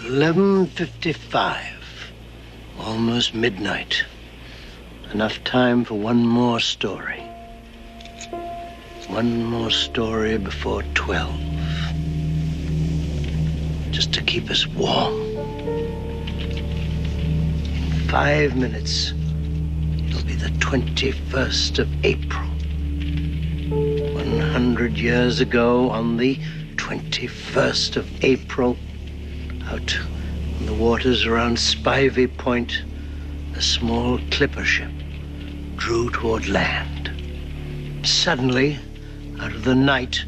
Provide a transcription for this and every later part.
11:55. Almost midnight. Enough time for one more story. One more story before 12. Just to keep us warm. In 5 minutes, it'll be the 21st of April. 100 years ago, on the 21st of April, out in the waters around Spivey Point, a small clipper ship drew toward land. Suddenly, out of the night,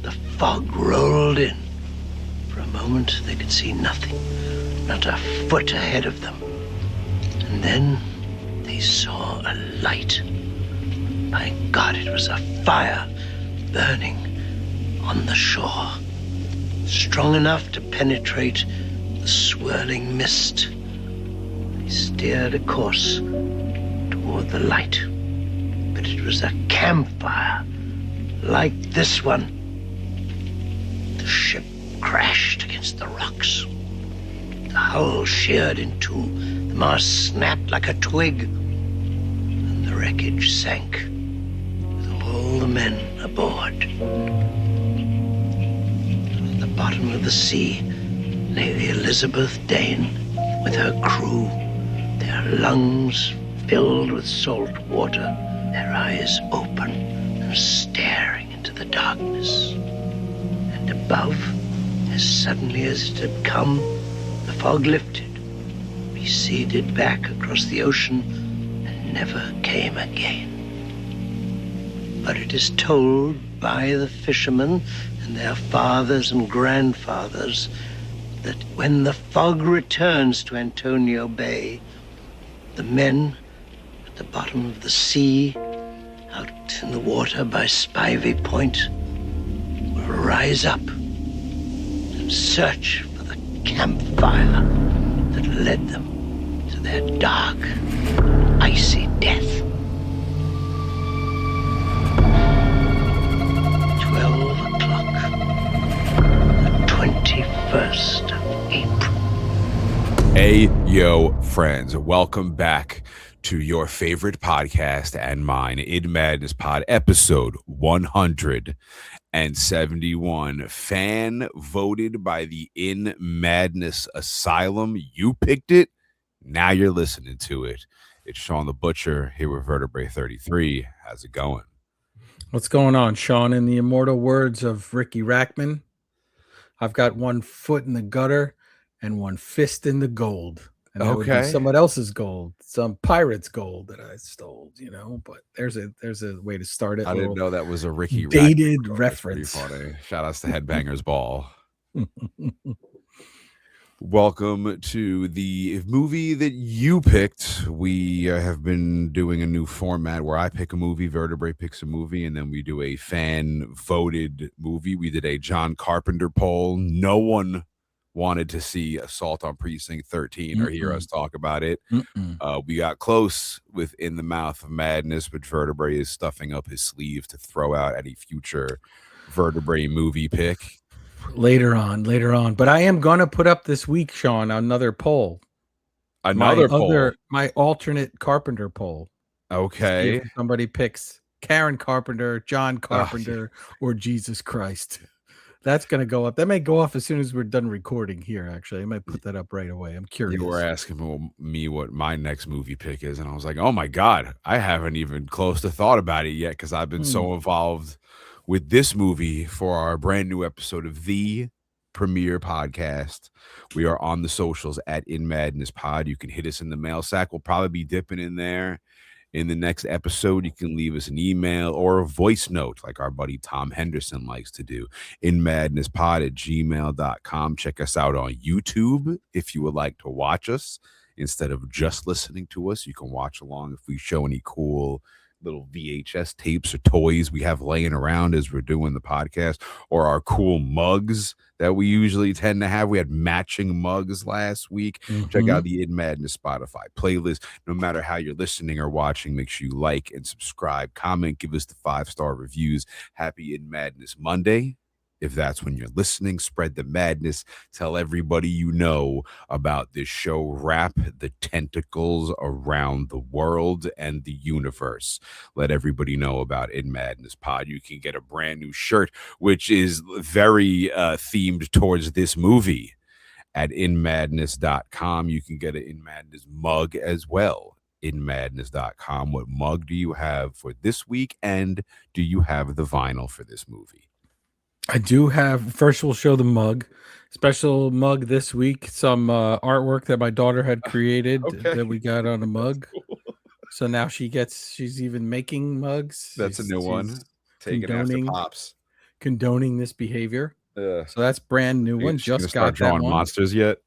the fog rolled in. For a moment, they could see nothing, not a foot ahead of them. And then they saw a light. My God, it was a fire burning on the shore, strong enough to penetrate the swirling mist. They steered a course toward the light, but it was a campfire like this one. The ship crashed against the rocks. The hull sheared in two. The mast snapped like a twig, and the wreckage sank with all the men aboard. At the bottom of the sea lay the Elizabeth Dane with her crew, their lungs filled with salt water, their eyes open and staring into the darkness. And above, as suddenly as it had come, the fog lifted, receded back across the ocean, and never came again. But it is told by the fishermen and their fathers and grandfathers that when the fog returns to Antonio Bay, the men at the bottom of the sea, out in the water by Spivey Point, will rise up and search for the campfire that led them to their dark, icy death. 12 o'clock, the 21st of April. Hey, yo, friends, welcome back to your favorite podcast and mine, In Madness Pod, episode 171, fan voted by the In Madness Asylum. You picked it. Now you're listening to it. It's Shawn the Butcher here with Vertebrae33. How's it going? What's going on, Shawn? In the immortal words of Ricky Rackman, I've got one foot in the gutter and one fist in the gold. And that would be someone else's gold, some pirate's gold that I stole, you know. But there's a way to start it. I didn't know that was a Ricky dated Rackman reference. Funny. Shout outs to Headbangers Ball. Welcome to the movie that you picked. We have been doing a new format where I pick a movie, Vertebrae picks a movie, and then we do a fan-voted movie. We did a John Carpenter poll. No one wanted to see Assault on Precinct 13 or hear us talk about it. We got close with In the Mouth of Madness, but Vertebrae is stuffing up his sleeve to throw out any future Vertebrae movie pick. Later on. But I am going to put up this week, Shawn, another poll. My alternate Carpenter poll. Okay. If somebody picks Karen Carpenter, John Carpenter, or Jesus Christ. That's going to go up. That may go off as soon as we're done recording here, actually. I might put that up right away. I'm curious. You were asking me what my next movie pick is, and I was like, oh my God, I haven't even close to thought about it yet because I've been so involved with this movie for our brand new episode of the premiere podcast. We are on the socials at In Madness Pod. You can hit us in the mail sack. We'll probably be dipping in there in the next episode. You can leave us an email or a voice note like our buddy Tom Henderson likes to do. inmadnesspod@gmail.com. Check us out on YouTube if you would like to watch us instead of just listening to us. You can watch along if we show any cool little VHS tapes or toys we have laying around as we're doing the podcast, or our cool mugs that we usually tend to have. We had matching mugs last week. Check out the In Madness Spotify playlist. No matter how you're listening or watching, make sure you like and subscribe, comment, give us the 5-star reviews. Happy In Madness Monday. if that's when you're listening. Spread the madness. Tell everybody you know about this show. Wrap the tentacles around the world and the universe. Let everybody know about In Madness Pod. You can get a brand new shirt, which is very themed towards this movie, at inmadness.com. You can get an In Madness mug as well. Inmadness.com. What mug do you have for this week? And do you have the vinyl for this movie? I do have. First, we'll show the mug. Special mug this week. Some artwork that my daughter had created that we got on a mug. Cool. So now she's even making mugs. That's a new one. Taking after Pops. Condoning this behavior. So that's brand new one. Just got drawing that one. monsters yet?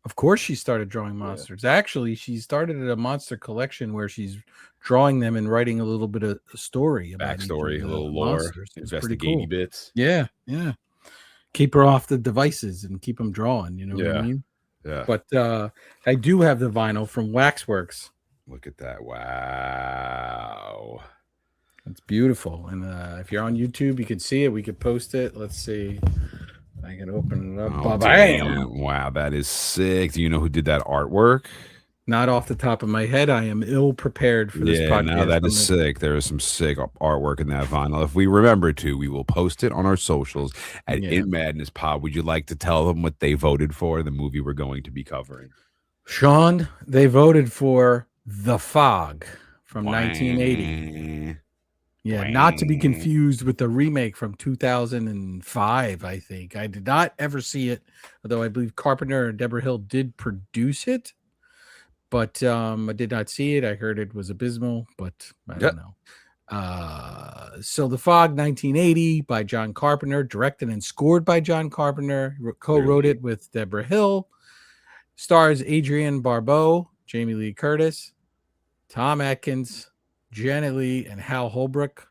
Of course, she started drawing monsters. Yeah. Actually, she started a monster collection where she's drawing them and writing a little bit of a story, backstory, a little lore, monsters. It's investigating cool. bits. Yeah. Keep her off the devices and keep them drawing. You know what I mean? Yeah. But I do have the vinyl from Waxworks. Look at that! Wow, it's beautiful. And if you're on YouTube, you can see it. We could post it. Let's see. I can open it up. Oh, bam. Wow, that is sick. Do you know who did that artwork? Not off the top of my head. I am ill prepared for this podcast. No, that is sick. There is some sick artwork in that vinyl. If we remember to, we will post it on our socials at In Madness Pod. Would you like to tell them what they voted for, the movie we're going to be covering? Shawn, they voted for The Fog from 1980. Yeah, not to be confused with the remake from 2005, I think. I did not ever see it, although I believe Carpenter and Deborah Hill did produce it. But I did not see it. I heard it was abysmal, but I don't know. So The Fog, 1980, by John Carpenter, directed and scored by John Carpenter, co-wrote it with Deborah Hill. Stars Adrienne Barbeau, Jamie Lee Curtis, Tom Atkins, Janet Leigh, and Hal Holbrook.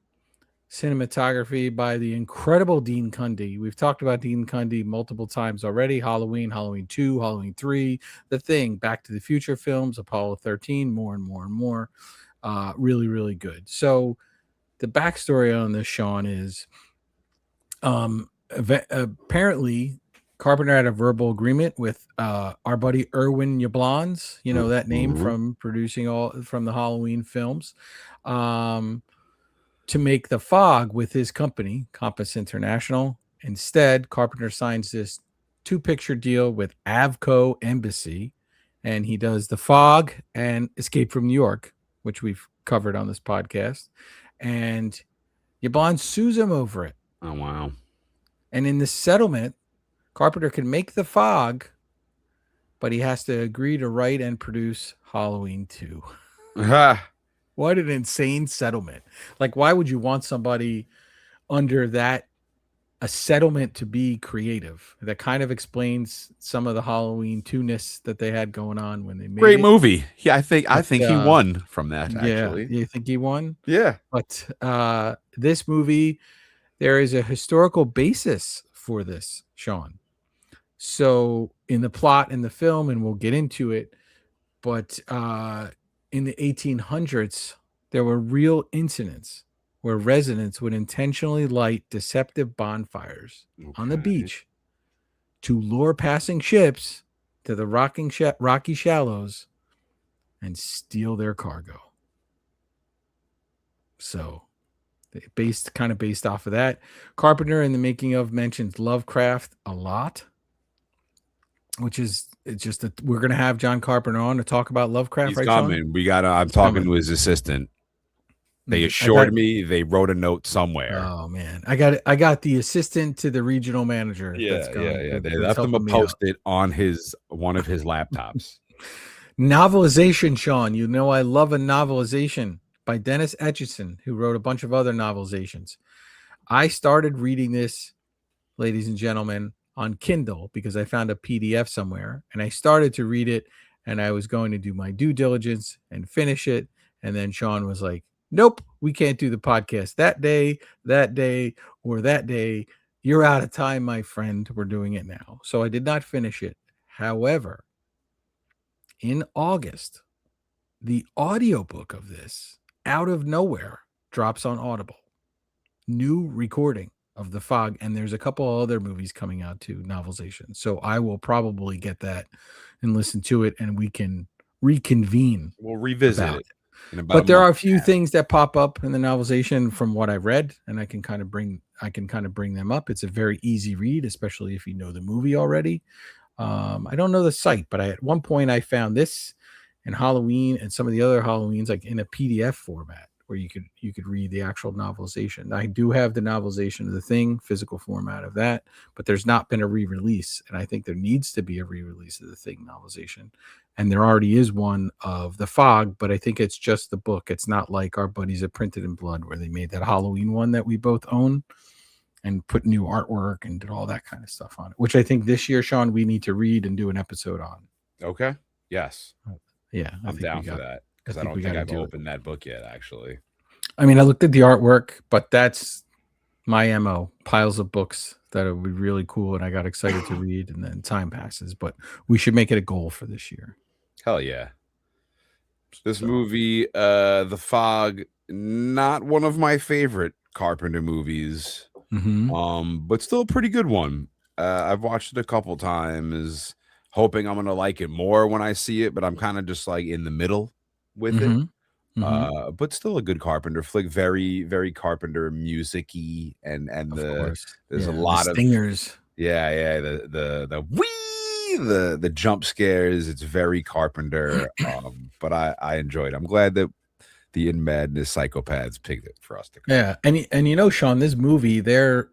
Cinematography by the incredible Dean Cundey. We've talked about Dean Cundey multiple times already. Halloween, Halloween 2, Halloween 3, The Thing, Back to the Future films, Apollo 13, more and more and more. Really, really good. So the backstory on this, Shawn, is apparently Carpenter had a verbal agreement with our buddy Irwin Yablans, you know that name from producing from the Halloween films, to make The Fog with his company, Compass International. Instead, Carpenter signs this 2-picture deal with Avco Embassy, and he does The Fog and Escape from New York, which we've covered on this podcast. And Yablans sues him over it. Oh, wow. And in the settlement, Carpenter can make The Fog, but he has to agree to write and produce Halloween 2. What an insane settlement. Like, why would you want somebody under a settlement to be creative? That kind of explains some of the Halloween 2-ness that they had going on when they made Great movie. Yeah, I think he won from that, actually. Yeah, you think he won? Yeah. But this movie, there is a historical basis for this, Shawn. So in the plot in the film, and we'll get into it, but in the 1800s, there were real incidents where residents would intentionally light deceptive bonfires on the beach to lure passing ships to the rocky shallows and steal their cargo. So kind of based off of that. Carpenter in the making of mentions Lovecraft a lot, which is we're going to have John Carpenter on to talk about Lovecraft. He's coming. Shawn? I'm talking to his assistant. They assured me they wrote a note somewhere. Oh man, I got the assistant to the regional manager. They left him a post-it on one of his laptops. Novelization, Shawn. You know I love a novelization by Dennis Etchison, who wrote a bunch of other novelizations. I started reading this, ladies and gentlemen, on Kindle because I found a PDF somewhere, and I started to read it, and I was going to do my due diligence and finish it, and then Shawn was like, nope, we can't do the podcast that day, or that day. You're out of time, my friend. We're doing it now. So I did not finish it. However, in August, the audiobook of this, out of nowhere, drops on Audible. New recording. of The Fog, and there's a couple other movies coming out too, novelizations. So I will probably get that and listen to it, and we can reconvene. We'll revisit about it in about But a there month are a and few things that pop up in the novelization from what I've read, and I can kind of bring them up. It's a very easy read, especially if you know the movie already. I don't know the site, but at one point I found this and Halloween and some of the other Halloweens like in a PDF format where you could read the actual novelization. I do have the novelization of The Thing, physical format of that, but there's not been a re-release, and I think there needs to be a re-release of The Thing novelization. And there already is one of The Fog, but I think it's just the book. It's not like our buddies at Printed in Blood where they made that Halloween one that we both own and put new artwork and did all that kind of stuff on it, which I think this year, Shawn, we need to read and do an episode on. Okay. Yes. Yeah. I'm down for that because I don't think I've opened that book yet, actually. I mean, I looked at the artwork, but that's my MO, piles of books that would be really cool. And I got excited to read, and then time passes, but we should make it a goal for this year. Hell yeah. This movie, The Fog, not one of my favorite Carpenter movies, but still a pretty good one. I've watched it a couple times, hoping I'm going to like it more when I see it, but I'm kind of just like in the middle with it. But still a good Carpenter flick, very, very Carpenter music-y, and there's a lot of stingers. The wee, the jump scares. It's very Carpenter, but I enjoyed it. I'm glad that the In Madness Psychopaths picked it for us to cover. Yeah, and you know, Shawn, this movie, they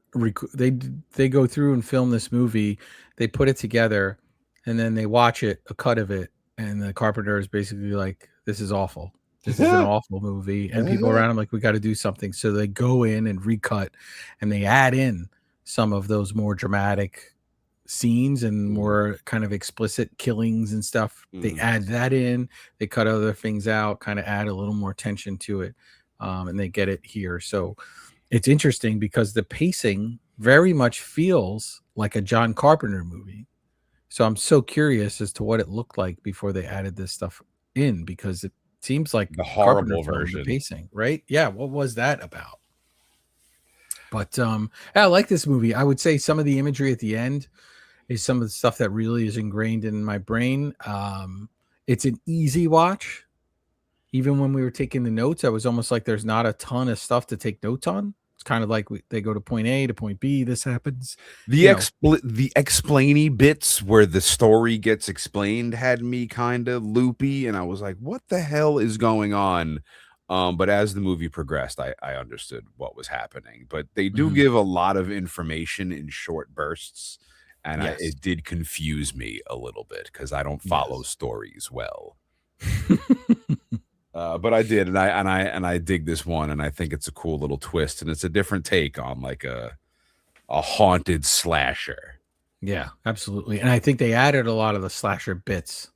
go through and film this movie, they put it together, and then they watch it, a cut of it, and the Carpenter is basically like, "This is awful. This is an awful movie," and people around him like, "We got to do something." So they go in and recut, and they add in some of those more dramatic scenes and more kind of explicit killings and stuff. They add that in, they cut other things out, kind of add a little more tension to it, and they get it here. So it's interesting because the pacing very much feels like a John Carpenter movie. So I'm so curious as to what it looked like before they added this stuff in, because it seems like the horrible version, the pacing, right? Yeah, what was that about? But I like this movie. I would say some of the imagery at the end is some of the stuff that really is ingrained in my brain. It's an easy watch. Even when we were taking the notes, I was almost like there's not a ton of stuff to take notes on. It's kind of like they go to point A to point B. This happens. The explainy bits where the story gets explained had me kind of loopy, and I was like, "What the hell is going on?" But as the movie progressed, I understood what was happening. But they do give a lot of information in short bursts, and it did confuse me a little bit because I don't follow stories well. But I did, and I dig this one, and I think it's a cool little twist, and it's a different take on like a haunted slasher. Yeah, absolutely. And I think they added a lot of the slasher bits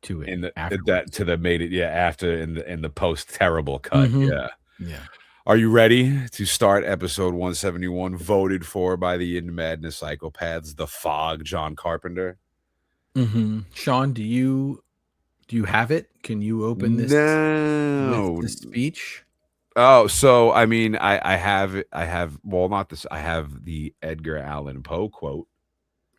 to it after in the post terrible cut. Yeah. Are you ready to start episode 171, voted for by the In Madness Psychopaths, The Fog, John Carpenter? Shawn, do you have it? Can you open this with the speech? Oh, so I mean, I have well, not this. I have the Edgar Allan Poe quote.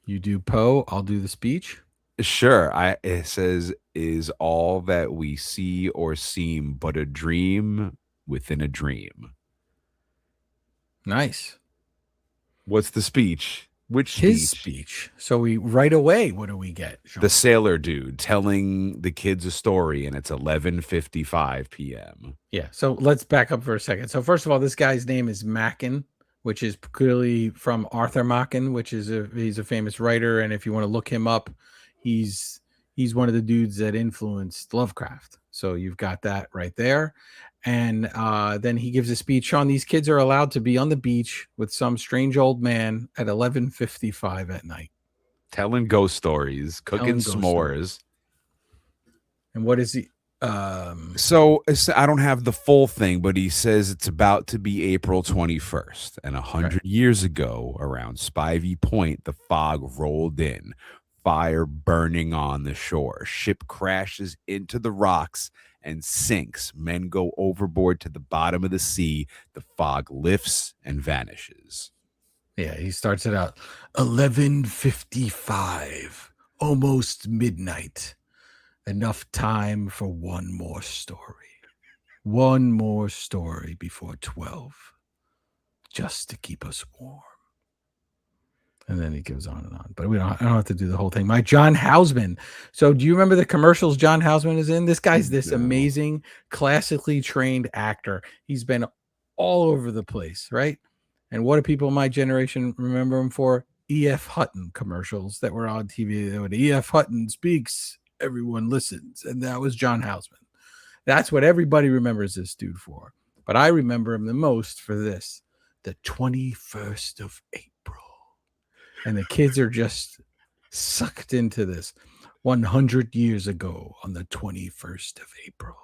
You do Poe, I'll do the speech. Sure. It says, "Is all that we see or seem but a dream within a dream?" Nice. What's the speech? His speech. So we right away, what do we get, Shawn? The sailor dude telling the kids a story, and it's 11:55 p.m. Yeah. So let's back up for a second. So first of all, this guy's name is Machen, which is clearly from Arthur Machen, which is he's a famous writer, and if you want to look him up, he's one of the dudes that influenced Lovecraft. So you've got that right there. And then he gives a speech. Shawn, these kids are allowed to be on the beach with some strange old man at 11:55 at night. Telling ghost stories, cooking s'mores. And what is he? So I don't have the full thing, but he says it's about to be April 21st. And 100 years ago, around Spivey Point, the fog rolled in. Fire burning on the shore. Ship crashes into the rocks and sinks. Men go overboard to the bottom of the sea. The fog lifts and vanishes. Yeah, he starts it out 11:55, almost midnight. Enough time for one more story. One more story before 12, just to keep us warm. And then he goes on and on. But I don't have to do the whole thing. My John Houseman. So do you remember the commercials John Houseman is in? This guy's this amazing, classically trained actor. He's been all over the place, right? And what do people in my generation remember him for? E.F. Hutton commercials that were on TV. When E.F. Hutton speaks, everyone listens. And that was John Houseman. That's what everybody remembers this dude for. But I remember him the most for this, the 21st of April. And the kids are just sucked into this 100 years ago on the 21st of April.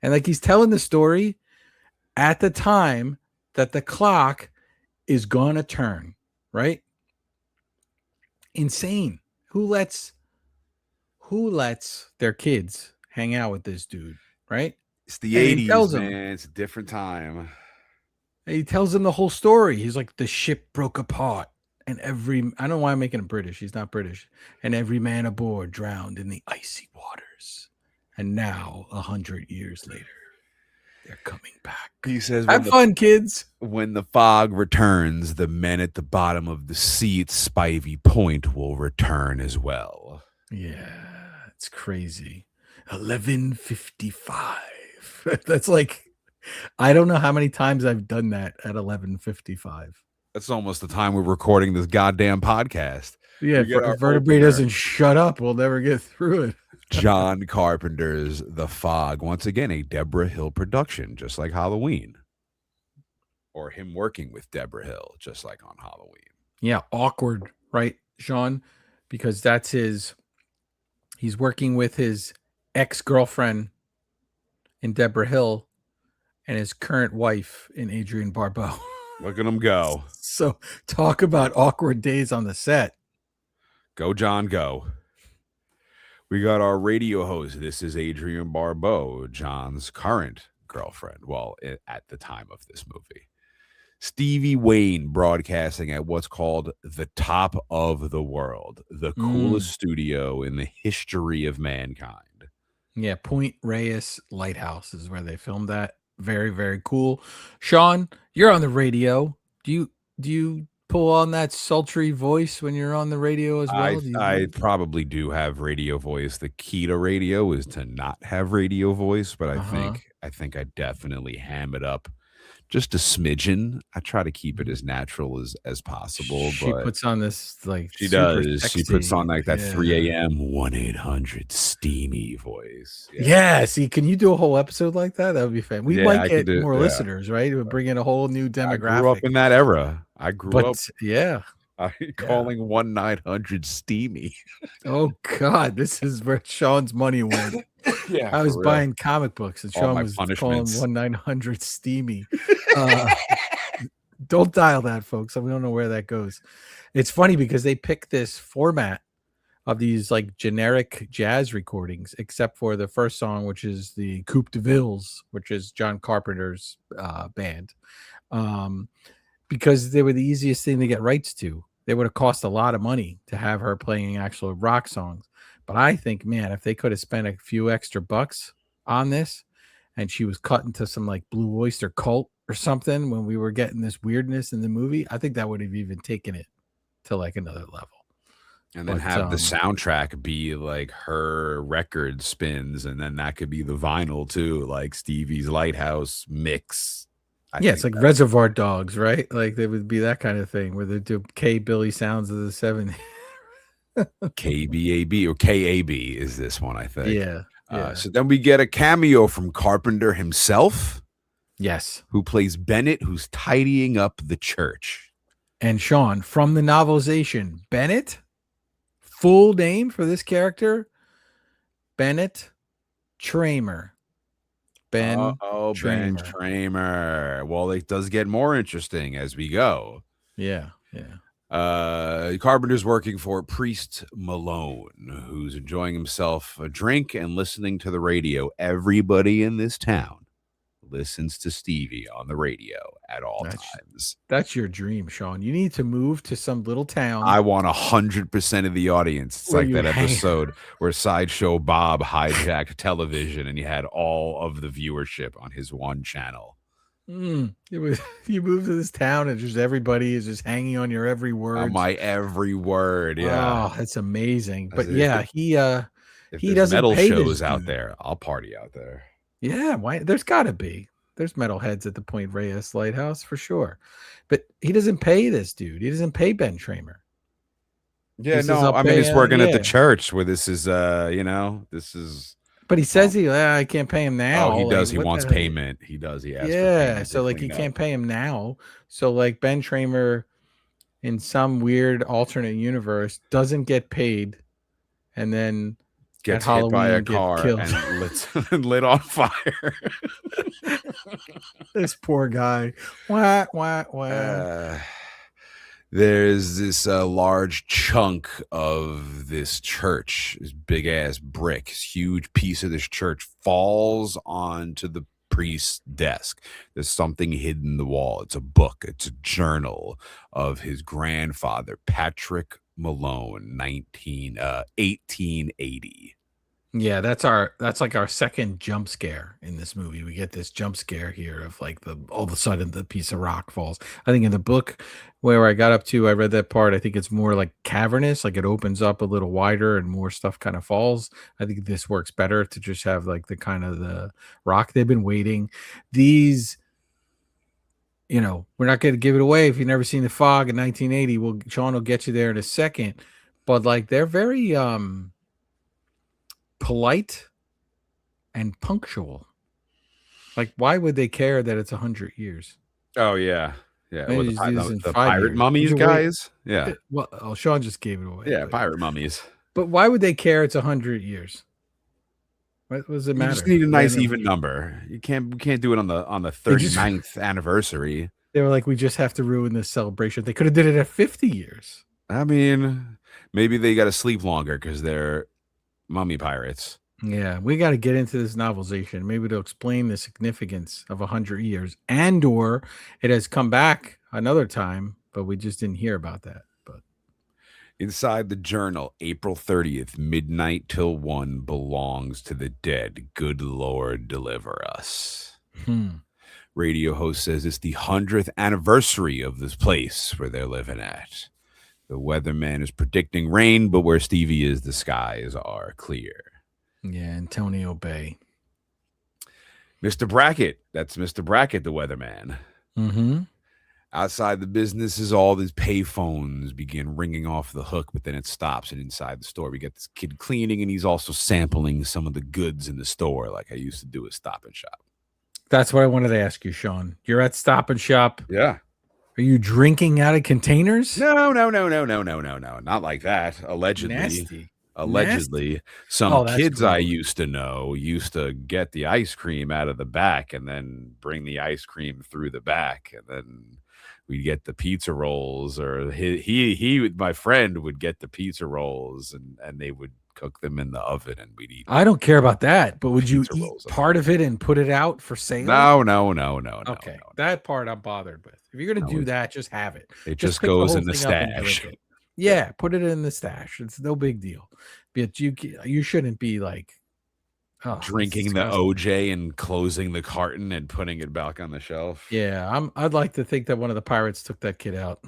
And like he's telling the story at the time that the clock is going to turn, right? Insane. Who lets their kids hang out with this dude, right? It's the 80s, man. It's a different time. He tells them the whole story. He's like, the ship broke apart. And I don't know why I'm making him British. He's not British. And every man aboard drowned in the icy waters. And now, 100 years later, they're coming back. He says, have fun, kids. When the fog returns, the men at the bottom of the sea at Spivey Point will return as well. Yeah, it's crazy. 11:55. That's like, I don't know how many times I've done that at 11:55. That's almost the time we're recording this goddamn podcast. Yeah, if Vertebrae doesn't shut up, we'll never get through it. John Carpenter's The Fog. Once again, a Deborah Hill production, just like Halloween. Or him working with Deborah Hill, just like on Halloween. Yeah, awkward, right, Shawn? Because he's working with his ex-girlfriend in Deborah Hill and his current wife in Adrienne Barbeau. Look at him go. So talk about awkward days on the set. Go, John, go. We got our radio host. This is Adrienne Barbeau, John's current girlfriend. Well, at the time of this movie. Stevie Wayne broadcasting at what's called the top of the world, the coolest studio in the history of mankind. Yeah, Point Reyes Lighthouse is where they filmed that. Very, very cool. Shawn, you're on the radio. Do you pull on that sultry voice when you're on the radio as well? I probably do have radio voice. The key to radio is to not have radio voice, but I think I definitely ham it up just a smidgen. I try to keep it as natural as possible. She puts on this like she does. Sexy, she puts on like that 3 a.m. 1-800 steamy voice. Yeah. See, can you do a whole episode like that? That would be fun. We might get more listeners, right? It would bring in a whole new demographic. I grew up in that era. I grew up. Yeah. Calling 1-900 steamy. Oh God, this is where Shawn's money went. Yeah, I was buying comic books and Shawn was calling 1-900 steamy. Don't dial that, folks. We don't know where that goes. It's funny because they pick this format of these like generic jazz recordings, except for the first song, which is the Coupe de Villes, which is John Carpenter's band. Because they were the easiest thing to get rights to. They would have cost a lot of money to have her playing actual rock songs. But I think, man, if they could have spent a few extra bucks on this and she was cut into some like Blue Oyster Cult or something when we were getting this weirdness in the movie, I think that would have even taken it to like another level. And then have the soundtrack be like her record spins, and then that could be the vinyl too, like Stevie's Lighthouse mix. It's like Reservoir Dogs, right? Like they would be that kind of thing where they do K Billy sounds of the 70s. KBAB or KAB is this one, I think. Yeah. So then we get a cameo from Carpenter himself. Yes. Who plays Bennett, who's tidying up the church. And Shawn, from the novelization, Bennett, full name for this character, Bennett Tramer. Ben Tramer. Well, it does get more interesting as we go. Yeah. Carpenter's working for Priest Malone, who's enjoying himself a drink and listening to the radio. Everybody in this town listens to Stevie on the radio at all times. That's your dream, Shawn. You need to move to some little town. I want 100% of the audience. It's like that episode where Sideshow Bob hijacked television and he had all of the viewership on his one channel. It was you move to this town and just everybody is just hanging on your every word. On my every word, yeah. Oh, that's amazing. But yeah, he doesn't metal pay shows out there. I'll party out there. Yeah, why? There's got to be. There's metalheads at the Point Reyes Lighthouse for sure. But he doesn't pay this dude. He doesn't pay Ben Tramer. Yeah, no, I mean, he's working at the church where this is, this is. But he says I can't pay him now. Oh, he does. He wants payment. He does. He asks for payment. So like he can't pay him now. So like Ben Tramer in some weird alternate universe doesn't get paid and then gets hit by a car and lit on fire. This poor guy. Wah. There's this large chunk of this church, this big ass brick, this huge piece of this church falls onto the priest's desk. There's something hidden in the wall. It's a book. It's a journal of his grandfather, Patrick Malone, 1880. Yeah, that's like our second jump scare in this movie. We get this jump scare here of like all of a sudden the piece of rock falls. I think in the book where I got up to, I read that part. I think it's more like cavernous, like it opens up a little wider and more stuff kind of falls. I think this works better to just have like the kind of the rock. They've been waiting. These, we're not going to give it away if you've never seen The Fog in 1980. Well, Shawn will get you there in a second, but like they're very polite and punctual. Like, why would they care that it's 100 years? Oh yeah. Well, the pirate years. mummies guys. Yeah. Well, Shawn just gave it away. Yeah, pirate mummies. But why would they care it's 100 years? What does it matter? You just need a nice even number. We can't do it on the 39th anniversary. They were like, we just have to ruin this celebration. They could have did it at 50 years. I mean, maybe they got to sleep longer because they're mummy pirates. Yeah, we got to get into this novelization, maybe to explain the significance of 100 years, and or it has come back another time, but we just didn't hear about that. But inside the journal, April 30th, midnight till 1 belongs to the dead. Good Lord, deliver us. Radio host says it's the 100th anniversary of this place where they're living at. The weatherman is predicting rain, but where Stevie is, the skies are clear. Yeah, Antonio Bay. Mr. Brackett. That's Mr. Brackett, the weatherman. Mm-hmm. Outside the business is all these payphones begin ringing off the hook, but then it stops. And inside the store, we get this kid cleaning, and he's also sampling some of the goods in the store like I used to do at Stop and Shop. That's what I wanted to ask you, Shawn. You're at Stop and Shop. Yeah. Are you drinking out of containers? No. Not like that. Allegedly. Nasty. Some kids I used to know used to get the ice cream out of the back and then bring the ice cream through the back, and then we'd get the pizza rolls, or my friend would get the pizza rolls and they would cook them in the oven and we'd eat. I don't care about that, but would you eat part of it and put it out for sale? No. Okay, that part I'm bothered with. If you're gonna do that, just have it. It just goes in the stash. Yeah, put it in the stash. It's no big deal. But you shouldn't be like drinking the OJ and closing the carton and putting it back on the shelf. Yeah, I'd like to think that one of the pirates took that kid out.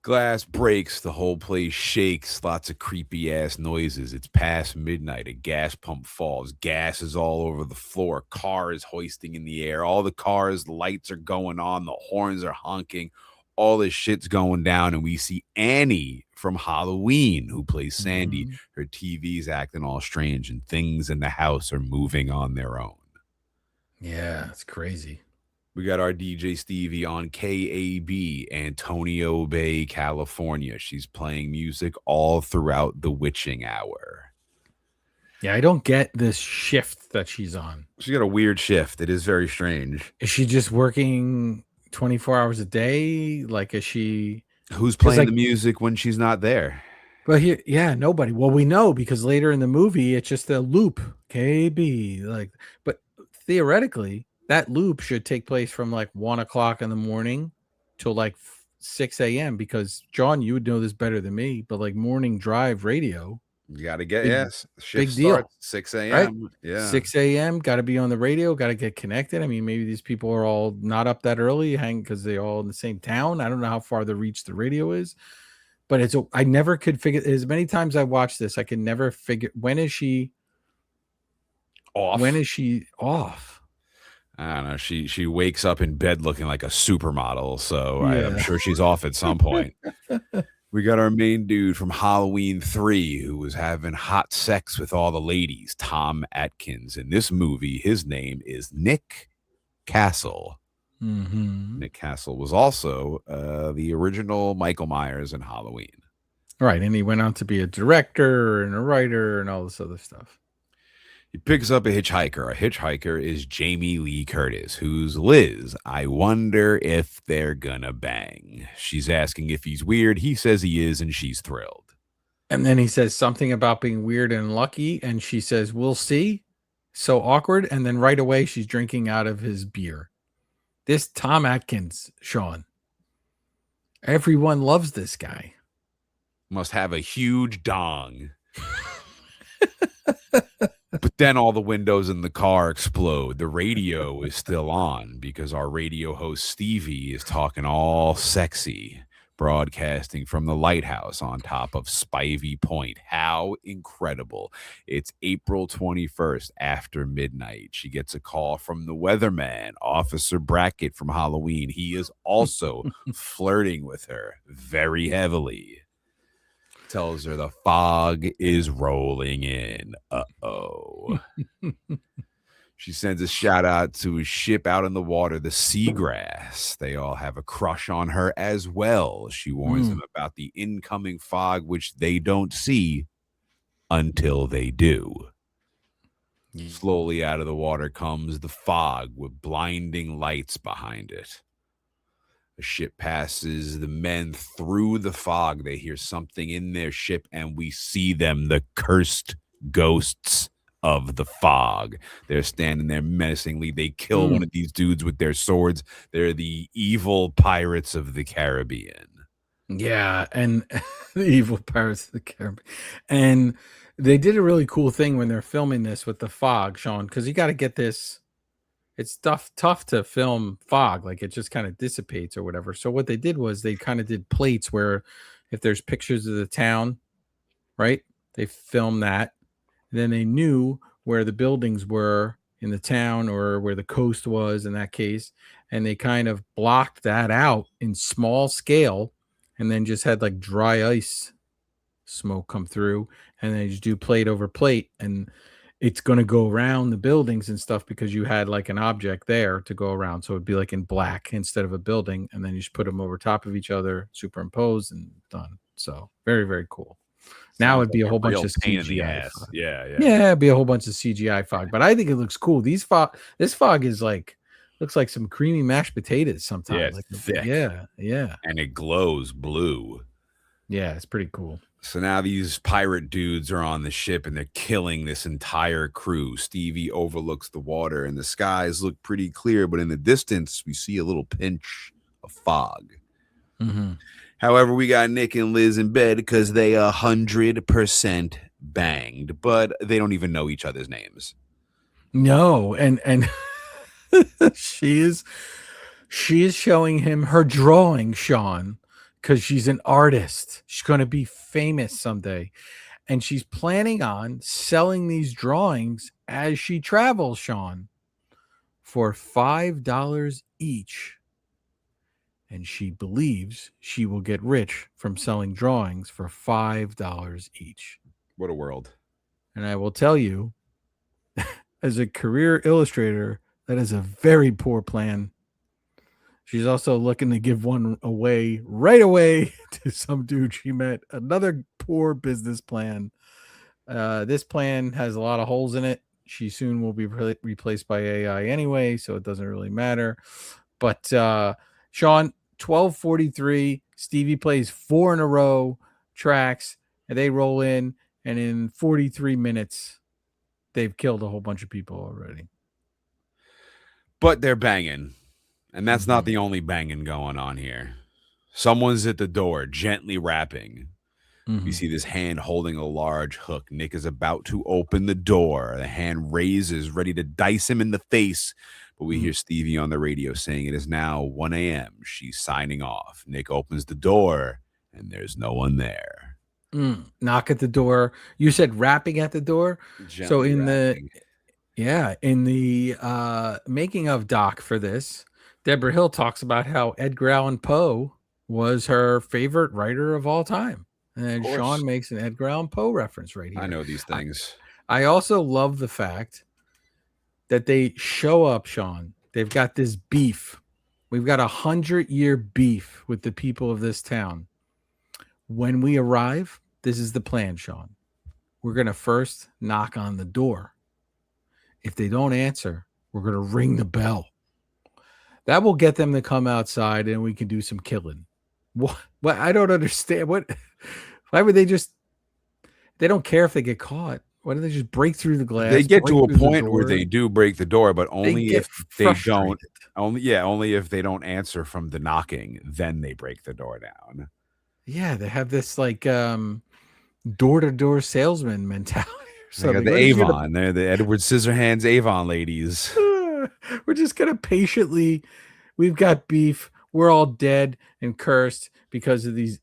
Glass breaks, the whole place shakes, lots of creepy ass noises. It's past midnight. A gas pump falls. Gas is all over the floor. Car is hoisting in the air. All the cars, lights are going on. The horns are honking. All this shit's going down, and we see Annie from Halloween, who plays Sandy. Mm-hmm. Her TV's acting all strange, and things in the house are moving on their own. Yeah, it's crazy. We got our DJ Stevie on KAB, Antonio Bay, California. She's playing music all throughout the witching hour. Yeah, I don't get this shift that she's on. She's got a weird shift. It is very strange. Is she just working 24 hours a day? Like, is she... Who's playing the music when she's not there? Well, here, yeah, nobody. Well, we know because later in the movie, it's just a loop. KB, like, but theoretically, that loop should take place from like 1 o'clock in the morning till like 6 a.m. because John, you would know this better than me, but like morning drive radio, You got to get, big, yes. Shift big deal. starts 6 a.m. Right? Yeah. 6 a.m. Got to be on the radio, got to get connected. I mean, maybe these people are all not up that early, hang because they're all in the same town. I don't know how far the reach the radio is, but I never could figure, as many times I watched this, I could never figure, when is she off? When is she off? I don't know. She wakes up in bed looking like a supermodel, so yeah. I'm sure she's off at some point. We got our main dude from Halloween 3 who was having hot sex with all the ladies, Tom Atkins. In this movie, his name is Nick Castle. Mm-hmm. Nick Castle was also the original Michael Myers in Halloween. Right, and he went on to be a director and a writer and all this other stuff. He picks up a hitchhiker. A hitchhiker is Jamie Lee Curtis, who's Liz. I wonder if they're gonna bang. She's asking if he's weird. He says he is, and she's thrilled. And then he says something about being weird and lucky, and she says, we'll see. So awkward. And then right away, she's drinking out of his beer. This Tom Atkins, Shawn. Everyone loves this guy. Must have a huge dong. But then all the windows in the car explode. The radio is still on because our radio host Stevie is talking all sexy, broadcasting from the lighthouse on top of Spivey Point. How incredible. It's April 21st after midnight. She gets a call from the weatherman, Officer Brackett from Halloween. He is also flirting with her very heavily. Tells her the fog is rolling in. Uh-oh. She sends a shout out to his ship out in the water, the Seagrass. They all have a crush on her as well. She warns them about the incoming fog, which they don't see until they do. Slowly out of the water comes the fog with blinding lights behind it. The ship passes the men through the fog. They hear something in their ship, and we see them, the cursed ghosts of the fog. They're standing there menacingly. They kill one of these dudes with their swords. They're the evil pirates of the Caribbean. Yeah, and the evil pirates of the Caribbean. And they did a really cool thing when they're filming this with the fog, Shawn, because you got to get this. It's tough to film fog, like it just kind of dissipates or whatever. So what they did was they kind of did plates where if there's pictures of the town, right, they filmed that. Then they knew where the buildings were in the town or where the coast was in that case. And they kind of blocked that out in small scale and then just had like dry ice smoke come through. And they just do plate over plate. And it's going to go around the buildings and stuff because you had like an object there to go around. So it'd be like in black instead of a building. And then you just put them over top of each other, superimposed and done. So very, very cool. Now it'd be a whole bunch of CGI. Yeah. It'd be a whole bunch of CGI fog, but I think it looks cool. This fog is like, looks like some creamy mashed potatoes sometimes. Yeah, like thick. Yeah. And it glows blue. Yeah, it's pretty cool. So now these pirate dudes are on the ship and they're killing this entire crew. Stevie overlooks the water and the skies look pretty clear, but in the distance, we see a little pinch of fog. Mm-hmm. However, we got Nick and Liz in bed because they 100% banged, but they don't even know each other's names. No, and she is showing him her drawing, Shawn, because she's an artist. She's going to be famous someday. And she's planning on selling these drawings as she travels, Shawn, for $5 each. And she believes she will get rich from selling drawings for $5 each. What a world. And I will tell you, as a career illustrator, that is a very poor plan. She's also looking to give one away right away to some dude she met. Another poor business plan. This plan has a lot of holes in it. She soon will be replaced by AI anyway, so it doesn't really matter. But Shawn, 12:43. Stevie plays 4 in a row tracks, and they roll in, and in 43 minutes, they've killed a whole bunch of people already. But they're banging. And that's not the only banging going on here. Someone's at the door, gently rapping. We see this hand holding a large hook. Nick is about to open the door. The hand raises, ready to dice him in the face. But we hear Stevie on the radio saying it is now 1 a.m. She's signing off. Nick opens the door, and there's no one there. Knock at the door. You said rapping at the door? Gently so in rapping. in the making of doc for this, Deborah Hill talks about how Edgar Allan Poe was her favorite writer of all time. And Shawn makes an Edgar Allan Poe reference right here. I know these things. I also love the fact that they show up, Shawn. They've got this beef. We've got 100-year beef with the people of this town. When we arrive, this is the plan, Shawn. We're going to first knock on the door. If they don't answer, we're going to ring the bell. That will get them to come outside and we can do some killing. What? I don't understand. Why would they just... They don't care if they get caught. Why don't they just break through the glass? They get to a point where they do break the door, but only if they don't. Only if they don't answer from the knocking, then they break the door down. Yeah, they have this like door-to-door salesman mentality. They got the Avon. They're the Edward Scissorhands Avon ladies. We're just gonna patiently. We've got beef. We're all dead and cursed because of these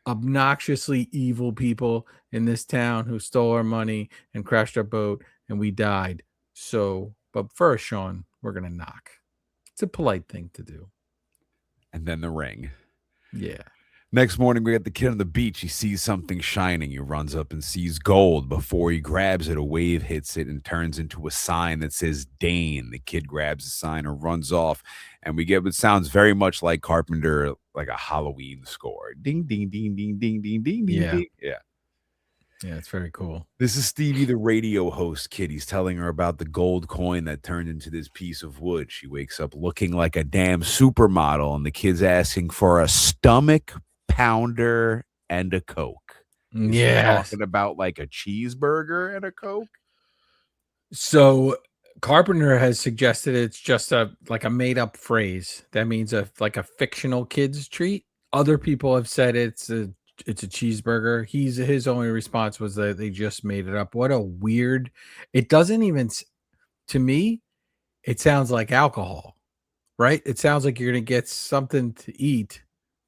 obnoxiously evil people in this town who stole our money and crashed our boat, and we died. So, but first, Shawn, we're gonna knock. It's a polite thing to do. And then the ring. Yeah. Next morning, we got the kid on the beach. He sees something shining. He runs up and sees gold. Before he grabs it, a wave hits it and turns into a sign that says Dane. The kid grabs the sign and runs off. And we get what sounds very much like Carpenter, like a Halloween score. Ding, ding, ding, ding, ding, ding, ding, yeah. ding. Yeah. Yeah, it's very cool. This is Stevie, the radio host kid. He's telling her about the gold coin that turned into this piece of wood. She wakes up looking like a damn supermodel, and the kid's asking for a stomach pounder and a Coke. Yeah. Talking about like a cheeseburger and a Coke. So Carpenter has suggested it's just a made up phrase. That means like a fictional kid's treat. Other people have said it's a cheeseburger. His only response was that they just made it up. What a weird. It doesn't even, to me, it sounds like alcohol, right? It sounds like you're going to get something to eat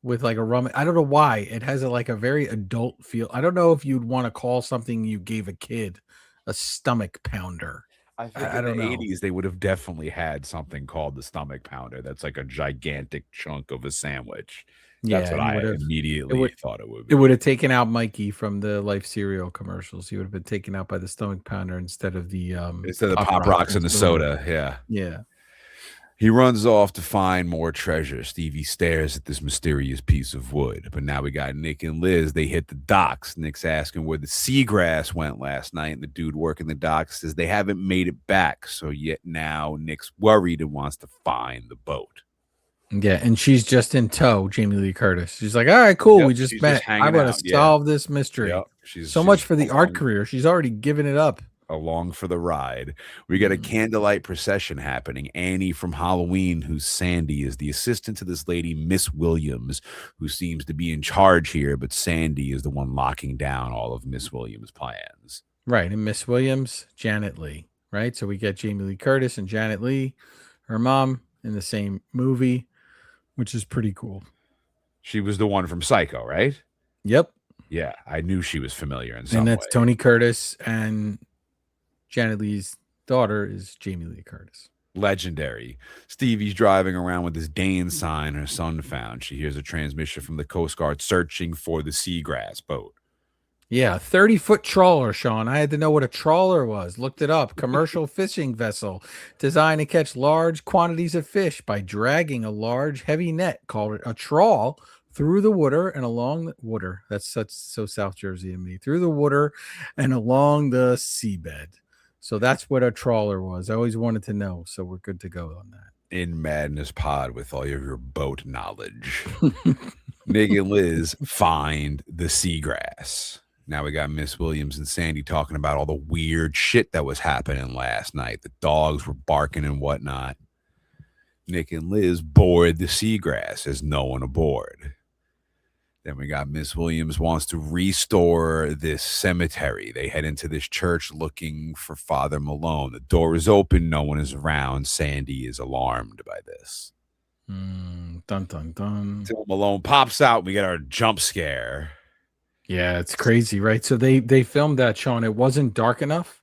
with like a rum. I don't know why. It has a very adult feel. I don't know if you'd want to call something you gave a kid a stomach pounder. I think in the 80s, they would have definitely had something called the stomach pounder. That's like a gigantic chunk of a sandwich. That's what I immediately thought it would be. It would have taken out Mikey from the Life cereal commercials. He would have been taken out by the stomach pounder instead of the Pop Rocks and the soda. Yeah. Yeah. He runs off to find more treasure. Stevie stares at this mysterious piece of wood. But now we got Nick and Liz. They hit the docks. Nick's asking where the seagrass went last night. And the dude working the docks says they haven't made it back. So yet now Nick's worried and wants to find the boat. Yeah, and she's just in tow, Jamie Lee Curtis. She's like, all right, cool. We just met. I want to solve this mystery. Yep. She's much for the art career. She's already given it up. Along for the ride. We got a candlelight procession happening. Annie from Halloween, who's Sandy, is the assistant to this lady, Miss Williams, who seems to be in charge here, but Sandy is the one locking down all of Miss Williams' plans. Right, and Miss Williams, Janet Leigh, right? So we get Jamie Lee Curtis and Janet Leigh, her mom, in the same movie, which is pretty cool. She was the one from Psycho, right? Yep. Yeah, I knew she was familiar in some way. And that's Tony Curtis, and Janet Leigh's daughter is Jamie Lee Curtis. Legendary. Stevie's driving around with this Dane sign her son found. She hears a transmission from the Coast Guard searching for the seagrass boat. Yeah, 30-foot trawler, Shawn. I had to know what a trawler was. Looked it up. Commercial fishing vessel designed to catch large quantities of fish by dragging a large, heavy net, called it a trawl, through the water and along the water. That's so South Jersey in me. Through the water and along the seabed. So that's what a trawler was. I always wanted to know. So we're good to go on that. In Madness Pod with all of your boat knowledge. Nick and Liz find the seagrass. Now we got Miss Williams and Sandy talking about all the weird shit that was happening last night. The dogs were barking and whatnot. Nick and Liz board the seagrass as no one aboard. Then we got Miss Williams wants to restore this cemetery. They head into this church looking for Father Malone. The door is open. No one is around. Sandy is alarmed by this. Dun, dun, dun. Until Malone pops out, we get our jump scare. Yeah, it's crazy, right? So they filmed that, Shawn. It wasn't dark enough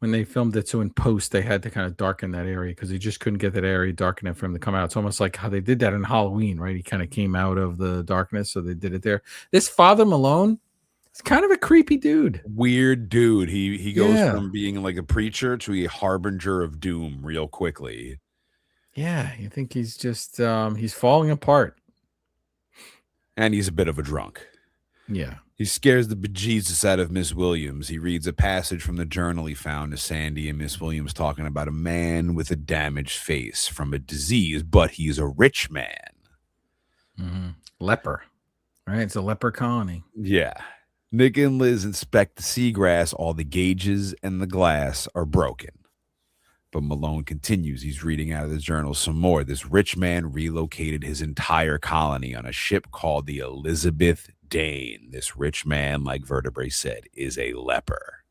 when they filmed it. So in post, they had to kind of darken that area because they just couldn't get that area dark enough for him to come out. It's almost like how they did that in Halloween, right? He kind of came out of the darkness, so they did it there. This Father Malone is kind of a creepy dude. Weird dude. He goes from being like a preacher to a harbinger of doom real quickly. Yeah, you think he's just he's falling apart. And he's a bit of a drunk. Yeah. He scares the bejesus out of Miss Williams. He reads a passage from the journal he found to Sandy and Miss Williams talking about a man with a damaged face from a disease, but he's a rich man. Mm-hmm. Leper, right? It's a leper colony. Yeah. Nick and Liz inspect the seagrass. All the gauges and the glass are broken. But Malone continues. He's reading out of the journal some more. This rich man relocated his entire colony on a ship called the Elizabeth Dane. This rich man, like Vertebrae said, is a leper.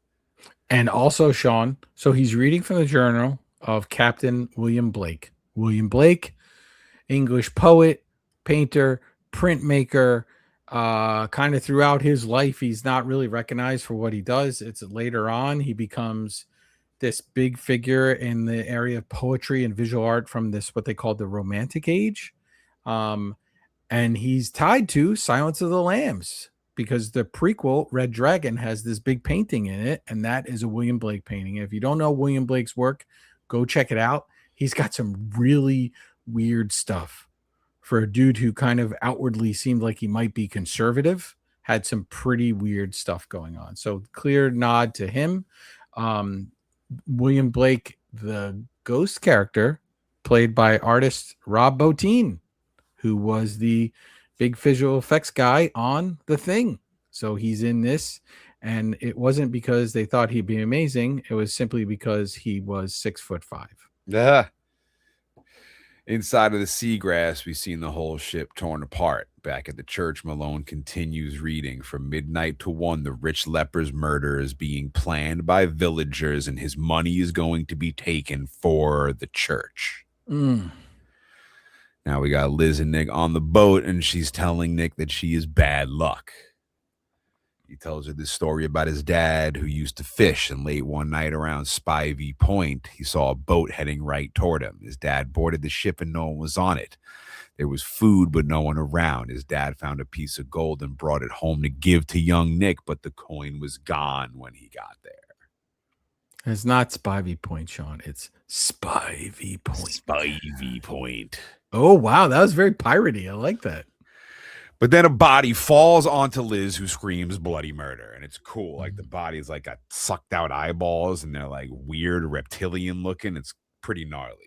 And also, Shawn, so he's reading from the journal of Captain William Blake. William Blake, English poet, painter, printmaker. Kind of throughout his life, he's not really recognized for what he does. It's later on he becomes this big figure in the area of poetry and visual art from this, what they call the Romantic Age. And he's tied to Silence of the Lambs because the prequel, Red Dragon, has this big painting in it. And that is a William Blake painting. If you don't know William Blake's work, go check it out. He's got some really weird stuff for a dude who kind of outwardly seemed like he might be conservative, had some pretty weird stuff going on. So clear nod to him. William Blake, the ghost character, played by artist Rob Bottin, who was the big visual effects guy on The Thing. So he's in this, and it wasn't because they thought he'd be amazing. It was simply because he was 6'5". Yeah. Inside of the seagrass, we've seen the whole ship torn apart. Back at the church, Malone continues reading. From midnight to 1, the rich leper's murder is being planned by villagers, and his money is going to be taken for the church. Now we got Liz and Nick on the boat, and she's telling Nick that she is bad luck. He tells her this story about his dad who used to fish, and late one night around Spivey Point, he saw a boat heading right toward him. His dad boarded the ship and no one was on it. There was food, but no one around. His dad found a piece of gold and brought it home to give to young Nick, but the coin was gone when he got there. It's not Spivey Point, Shawn. It's Spivey Point. Spivey Point. Oh, wow. That was very piratey. I like that. But then a body falls onto Liz, who screams bloody murder. And it's cool. Like the body's like got sucked out eyeballs and they're like weird reptilian looking. It's pretty gnarly.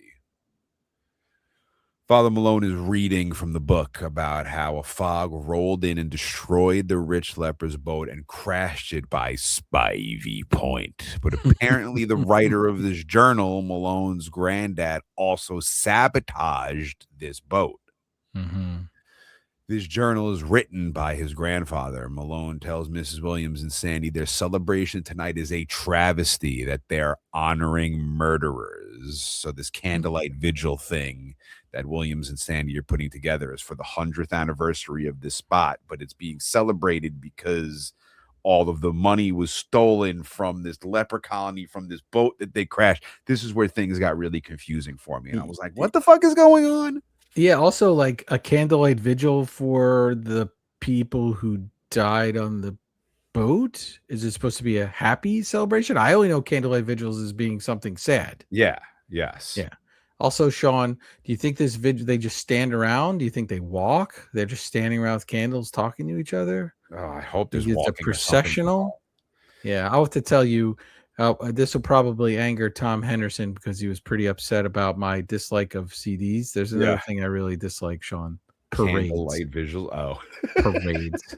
Father Malone is reading from the book about how a fog rolled in and destroyed the rich leper's boat and crashed it by Spivey Point. But apparently the writer of this journal, Malone's granddad, also sabotaged this boat. This journal is written by his grandfather. Malone tells Mrs. Williams and Sandy their celebration tonight is a travesty, that they're honoring murderers. So this candlelight vigil thing that Williams and Sandy are putting together is for the 100th anniversary of this spot, but it's being celebrated because all of the money was stolen from this leper colony, from this boat that they crashed. This is where things got really confusing for me. And I was like, what the fuck is going on? Yeah, also like a candlelight vigil for the people who died on the boat. Is it supposed to be a happy celebration? I only know candlelight vigils as being something sad. Yeah. Yes. Yeah. Also, Shawn, do you think this vigil, they just stand around? Do you think they walk? They're just standing around with candles talking to each other? Oh, I hope there's it's a processional. Yeah, I'll have to tell you, this will probably anger Tom Henderson because he was pretty upset about my dislike of CDs. There's another thing I really dislike, Shawn. Parades. Candlelight visual. Oh. Parades.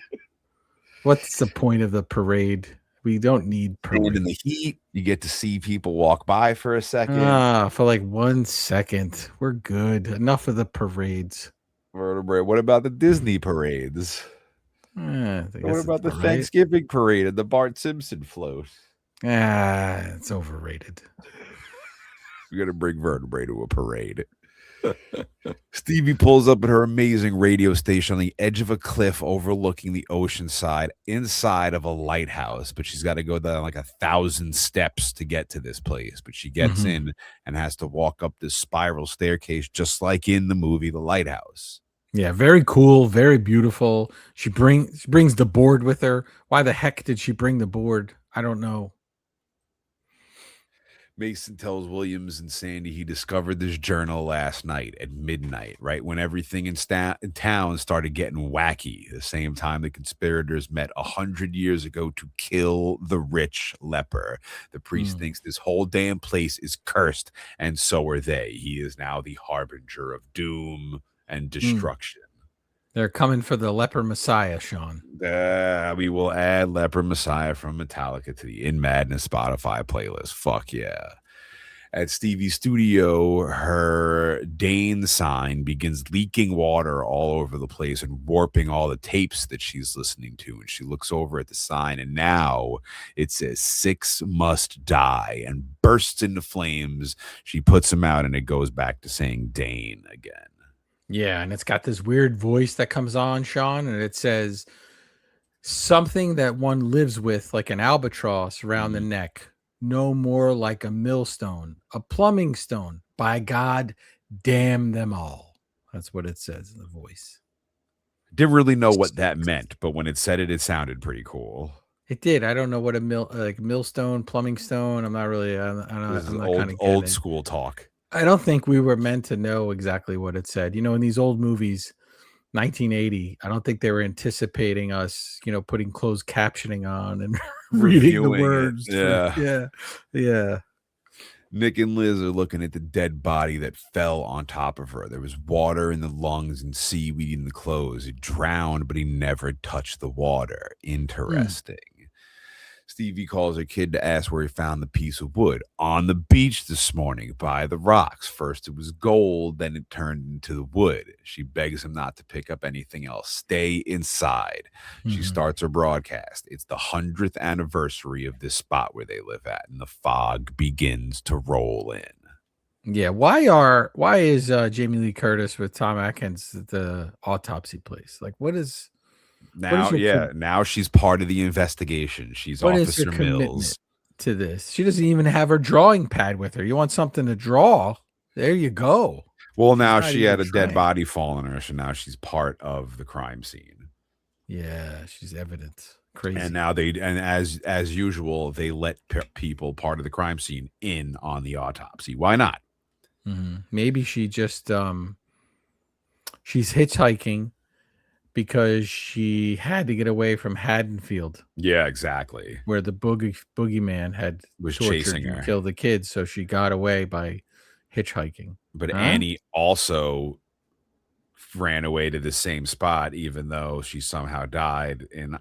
What's the point of the parade? We don't need stand in the heat. You get to see people walk by for a second. For like 1 second. We're good. Enough of the parades. Vertebrae. What about the Disney parades? What about the Thanksgiving parade and the Bart Simpson float? It's overrated. We're gonna bring Vertebrae to a parade. Stevie pulls up at her amazing radio station on the edge of a cliff overlooking the ocean side inside of a lighthouse, but she's got to go down like 1,000 steps to get to this place. But she gets in and has to walk up this spiral staircase just like in the movie The Lighthouse. Yeah, very cool, very beautiful. She brings the board with her. Why the heck did she bring the board? I don't know. Mason tells Williams and Sandy he discovered this journal last night at midnight, right when everything in town started getting wacky. The same time the conspirators met 100 years ago to kill the rich leper. The priest thinks this whole damn place is cursed, and so are they. He is now the harbinger of doom and destruction. They're coming for the leper messiah, Shawn. We will add Leper Messiah from Metallica to the In Madness Spotify playlist. Fuck yeah. At Stevie's studio, her Dane sign begins leaking water all over the place and warping all the tapes that she's listening to. And she looks over at the sign, and now it says 6 must die and bursts into flames. She puts them out, and it goes back to saying Dane again. Yeah, and it's got this weird voice that comes on, Shawn, and it says something that one lives with like an albatross around the neck, no more like a millstone, a plumbing stone. By God, damn them all. That's what it says in the voice. Didn't really know what that meant, but when it said it, it sounded pretty cool. It did. I don't know what a millstone, plumbing stone. I'm not really. This is old school talk. I don't think we were meant to know exactly what it said. You know, in these old movies, 1980, I don't think they were anticipating us, putting closed captioning on and reading the words. Yeah. Nick and Liz are looking at the dead body that fell on top of her. There was water in the lungs and seaweed in the clothes. He drowned, but he never touched the water. Interesting. Stevie calls her kid to ask where he found the piece of wood. On the beach this morning by the rocks. First it was gold, then it turned into the wood. She begs him not to pick up anything else. Stay inside. She starts her broadcast. It's the 100th anniversary of this spot where they live at, and the fog begins to roll in. Yeah, why is Jamie Lee Curtis with Tom Atkins at the autopsy place? Like, what is... Now she's part of the investigation. She's Officer Mills to this. She doesn't even have her drawing pad with her. You want something to draw? There you go. Well, now she had a dead body fall on her, so now she's part of the crime scene. Yeah, she's evidence. Crazy. And now as usual, they let people part of the crime scene in on the autopsy. Why not? Maybe she just she's hitchhiking because she had to get away from Haddonfield. Yeah, exactly. Where the boogeyman was chasing her and killed the kids, so she got away by hitchhiking. But Annie also ran away to the same spot, even though she somehow died in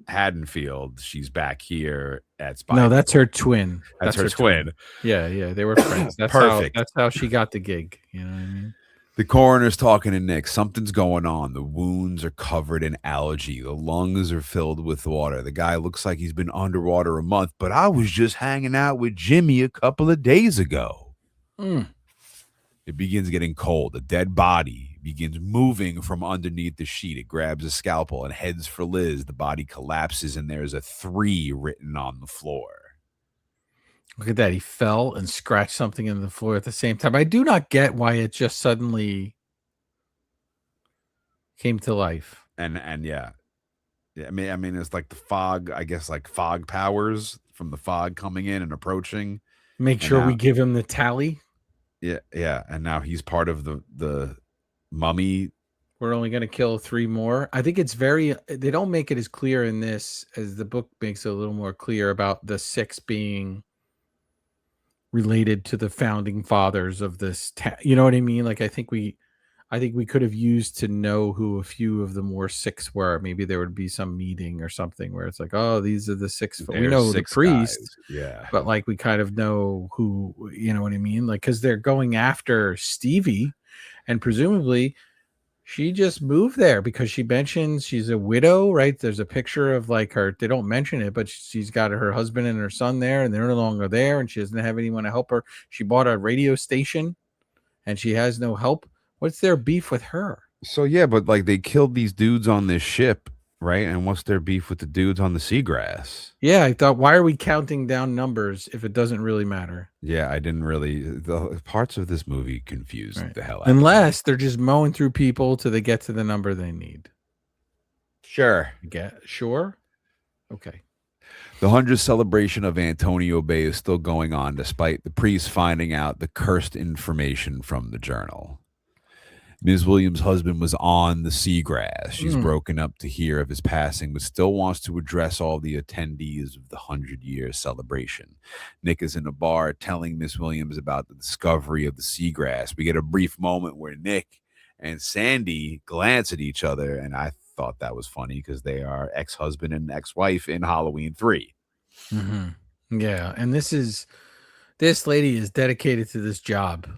Haddonfield. She's back here at Spivey. No, that's her twin. That's her twin. Yeah, they were friends. That's perfect. That's how she got the gig. You know what I mean? The coroner's talking to Nick. Something's going on. The wounds are covered in algae. The lungs are filled with water. The guy looks like he's been underwater a month, but I was just hanging out with Jimmy a couple of days ago. It begins getting cold. The dead body begins moving from underneath the sheet. It grabs a scalpel and heads for Liz. The body collapses, and there's a 3 written on the floor. Look at that. He fell and scratched something in the floor at the same time. I do not get why it just suddenly came to life. And yeah. I mean, it's like the fog, I guess, like fog powers from the fog coming in and approaching. Make sure we give him the tally. Yeah. And now he's part of the mummy. We're only going to kill 3 more. I think it's they don't make it as clear in this as the book makes it a little more clear about the 6 being related to the founding fathers of this town. You know what I mean? Like, I think I think we could have used to know who a few of the more six were. Maybe there would be some meeting or something where it's like, oh, these are the six. We There's know the 6 guys. priest, Yeah. but like we kind of know who, you know what I mean? Like, because they're going after Stevie, and presumably she just moved there because she mentions she's a widow, right? There's a picture of like her. They don't mention it, but she's got her husband and her son there, and they're no longer there, and she doesn't have anyone to help her. She bought a radio station, and she has no help. What's their beef with her? So yeah, but like they killed these dudes on this ship, right? And what's their beef with the dudes on the seagrass? Yeah, I thought, why are we counting down numbers if it doesn't really matter? Yeah, I didn't really. The parts of this movie confused Right. the hell out. Unless they're just mowing through people till they get to the number they need. Sure. Sure. Okay. The 100th celebration of Antonio Bay is still going on despite the priest finding out the cursed information from the journal. Ms. Williams' husband was on the seagrass. She's broken up to hear of his passing, but still wants to address all the attendees of the 100-year celebration. Nick is in a bar telling Ms. Williams about the discovery of the seagrass. We get a brief moment where Nick and Sandy glance at each other, and I thought that was funny because they are ex-husband and ex-wife in Halloween 3. Mm-hmm. Yeah, and this lady is dedicated to this job.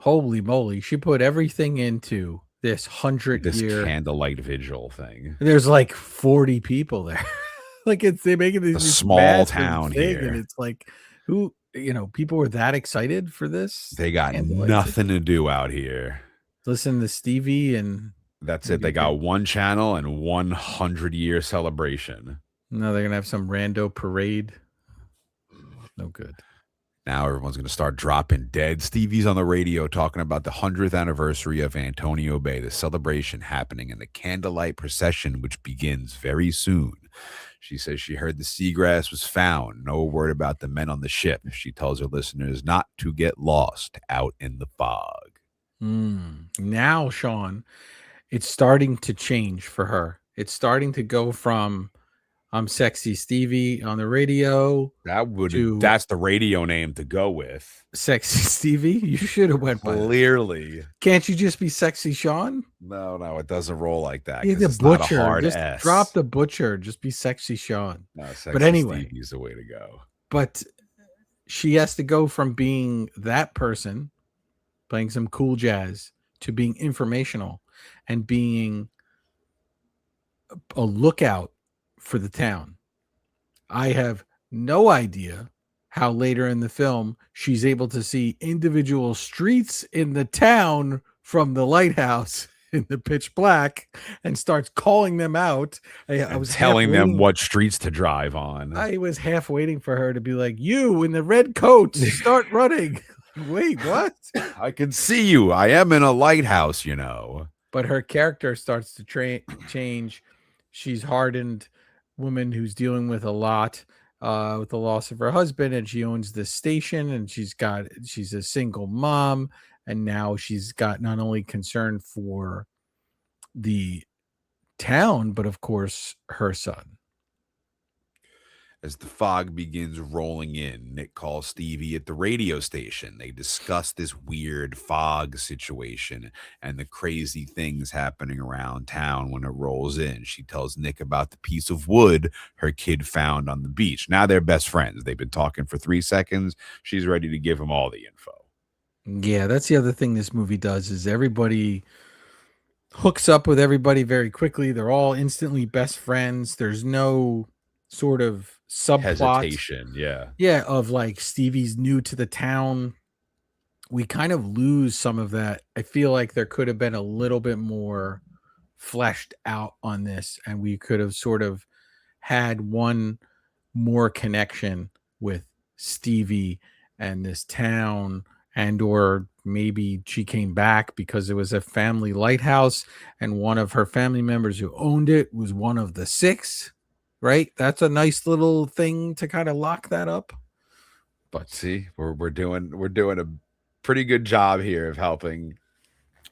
Holy moly, she put everything into this 100-year candlelight vigil thing. There's like 40 people there. Like they make it a small town here, and it's like, who, people were that excited for this. They got nothing to do out here. Listen to Stevie, and that's it. They got one channel and 100-year celebration. No, they're gonna have some rando parade. No good. Now everyone's going to start dropping dead. Stevie's on the radio talking about the 100th anniversary of Antonio Bay, the celebration happening in the candlelight procession, which begins very soon. She says she heard the seagrass was found. No word about the men on the ship. She tells her listeners not to get lost out in the fog. Now, Shawn, it's starting to change for her. It's starting to go from I'm Sexy Stevie on the radio. That's the radio name to go with. Sexy Stevie? You should have went by that. Clearly. Can't you just be Sexy Shawn? No, it doesn't roll like that. Yeah, the it's butcher. Not a hard just S. drop the butcher. Just be Sexy Shawn. No, Sexy but anyway, Stevie's the way to go. But she has to go from being that person, playing some cool jazz, to being informational and being a lookout for the town. I have no idea how later in the film she's able to see individual streets in the town from the lighthouse in the pitch black and starts calling them out. I was telling them what streets to drive on. I was half waiting for her to be like, you in the red coat, start running. Wait, what? I can see you. I am in a lighthouse, But her character starts to change. She's hardened woman who's dealing with a lot with the loss of her husband, and she owns this station, and she's a single mom, and now she's got not only concern for the town, but of course her son. As the fog begins rolling in, Nick calls Stevie at the radio station. They discuss this weird fog situation and the crazy things happening around town when it rolls in. She tells Nick about the piece of wood her kid found on the beach. Now they're best friends. They've been talking for 3 seconds. She's ready to give him all the info. Yeah, that's the other thing this movie does is everybody hooks up with everybody very quickly. They're all instantly best friends. There's no sort of subplot hesitation, of like Stevie's new to the town. We kind of lose some of that. I feel like there could have been a little bit more fleshed out on this, and we could have sort of had one more connection with Stevie and this town, and or maybe she came back because it was a family lighthouse and one of her family members who owned it was one of the 6. Right, that's a nice little thing to kind of lock that up. But see, we're doing a pretty good job here of helping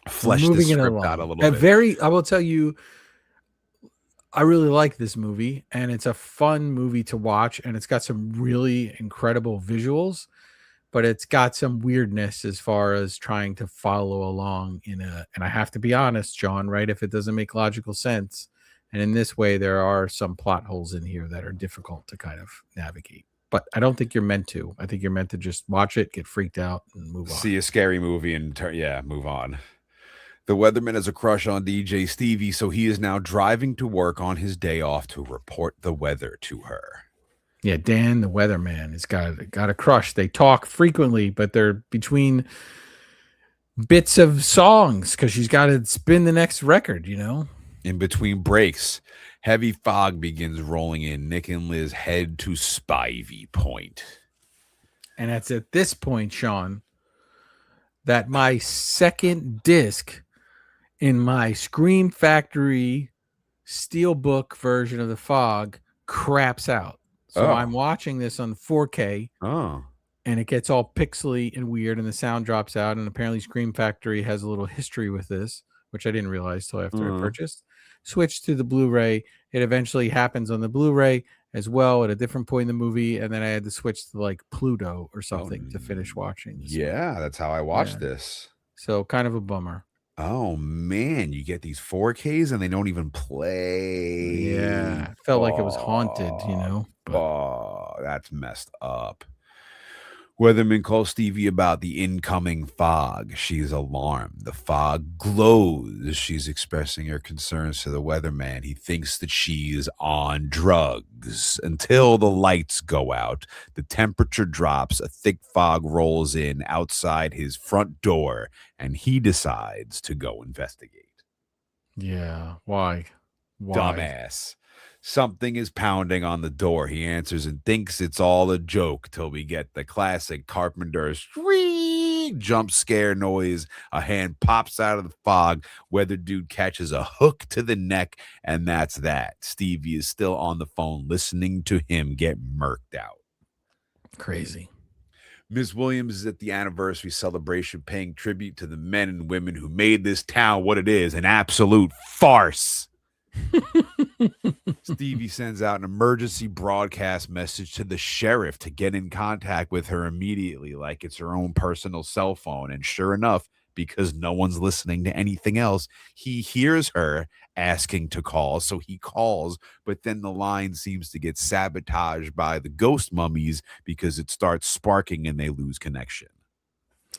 flesh this script out a little bit. I will tell you, I really like this movie, and it's a fun movie to watch, and it's got some really incredible visuals. but it's got some weirdness as far as trying to follow along and I have to be honest, Shawn, right? If it doesn't make logical sense, and in this way, there are some plot holes in here that are difficult to kind of navigate. But I don't think you're meant to. I think you're meant to just watch it, get freaked out, and move on. See a scary movie and move on. The weatherman has a crush on DJ Stevie, so he is now driving to work on his day off to report the weather to her. Yeah, Dan, the weatherman, has got a crush. They talk frequently, but they're between bits of songs because she's got to spin the next record, In between breaks, heavy fog begins rolling in. Nick and Liz head to Spivey Point. And it's at this point, Shawn, that my second disc in my Scream Factory Steelbook version of The Fog craps out. So I'm watching this on 4K. And it gets all pixely and weird, and the sound drops out. And apparently Scream Factory has a little history with this, which I didn't realize till after I purchased. Switched to the Blu-ray. It eventually happens on the Blu-ray as well at a different point in the movie, and then I had to switch to like Pluto or something to finish watching. Yeah, that's how I watched this. So kind of a bummer. Oh man, you get these 4Ks and they don't even play. Yeah, felt like it was haunted, But that's messed up. Weatherman calls Stevie about the incoming fog. She's alarmed. The fog glows. She's expressing her concerns to the weatherman. He thinks that she's on drugs. Until the lights go out, the temperature drops, a thick fog rolls in outside his front door, and he decides to go investigate. Yeah, why? Dumbass. Something is pounding on the door. He answers and thinks it's all a joke till we get the classic Carpenter jump scare noise. A hand pops out of the fog. Weather dude catches a hook to the neck, and that's that. Stevie is still on the phone listening to him get murked out. Crazy. Ms. Williams is at the anniversary celebration paying tribute to the men and women who made this town what it is, an absolute farce. Stevie sends out an emergency broadcast message to the sheriff to get in contact with her immediately, like it's her own personal cell phone. And sure enough, because no one's listening to anything else, he hears her asking to call. So he calls, but then the line seems to get sabotaged by the ghost mummies because it starts sparking and they lose connection.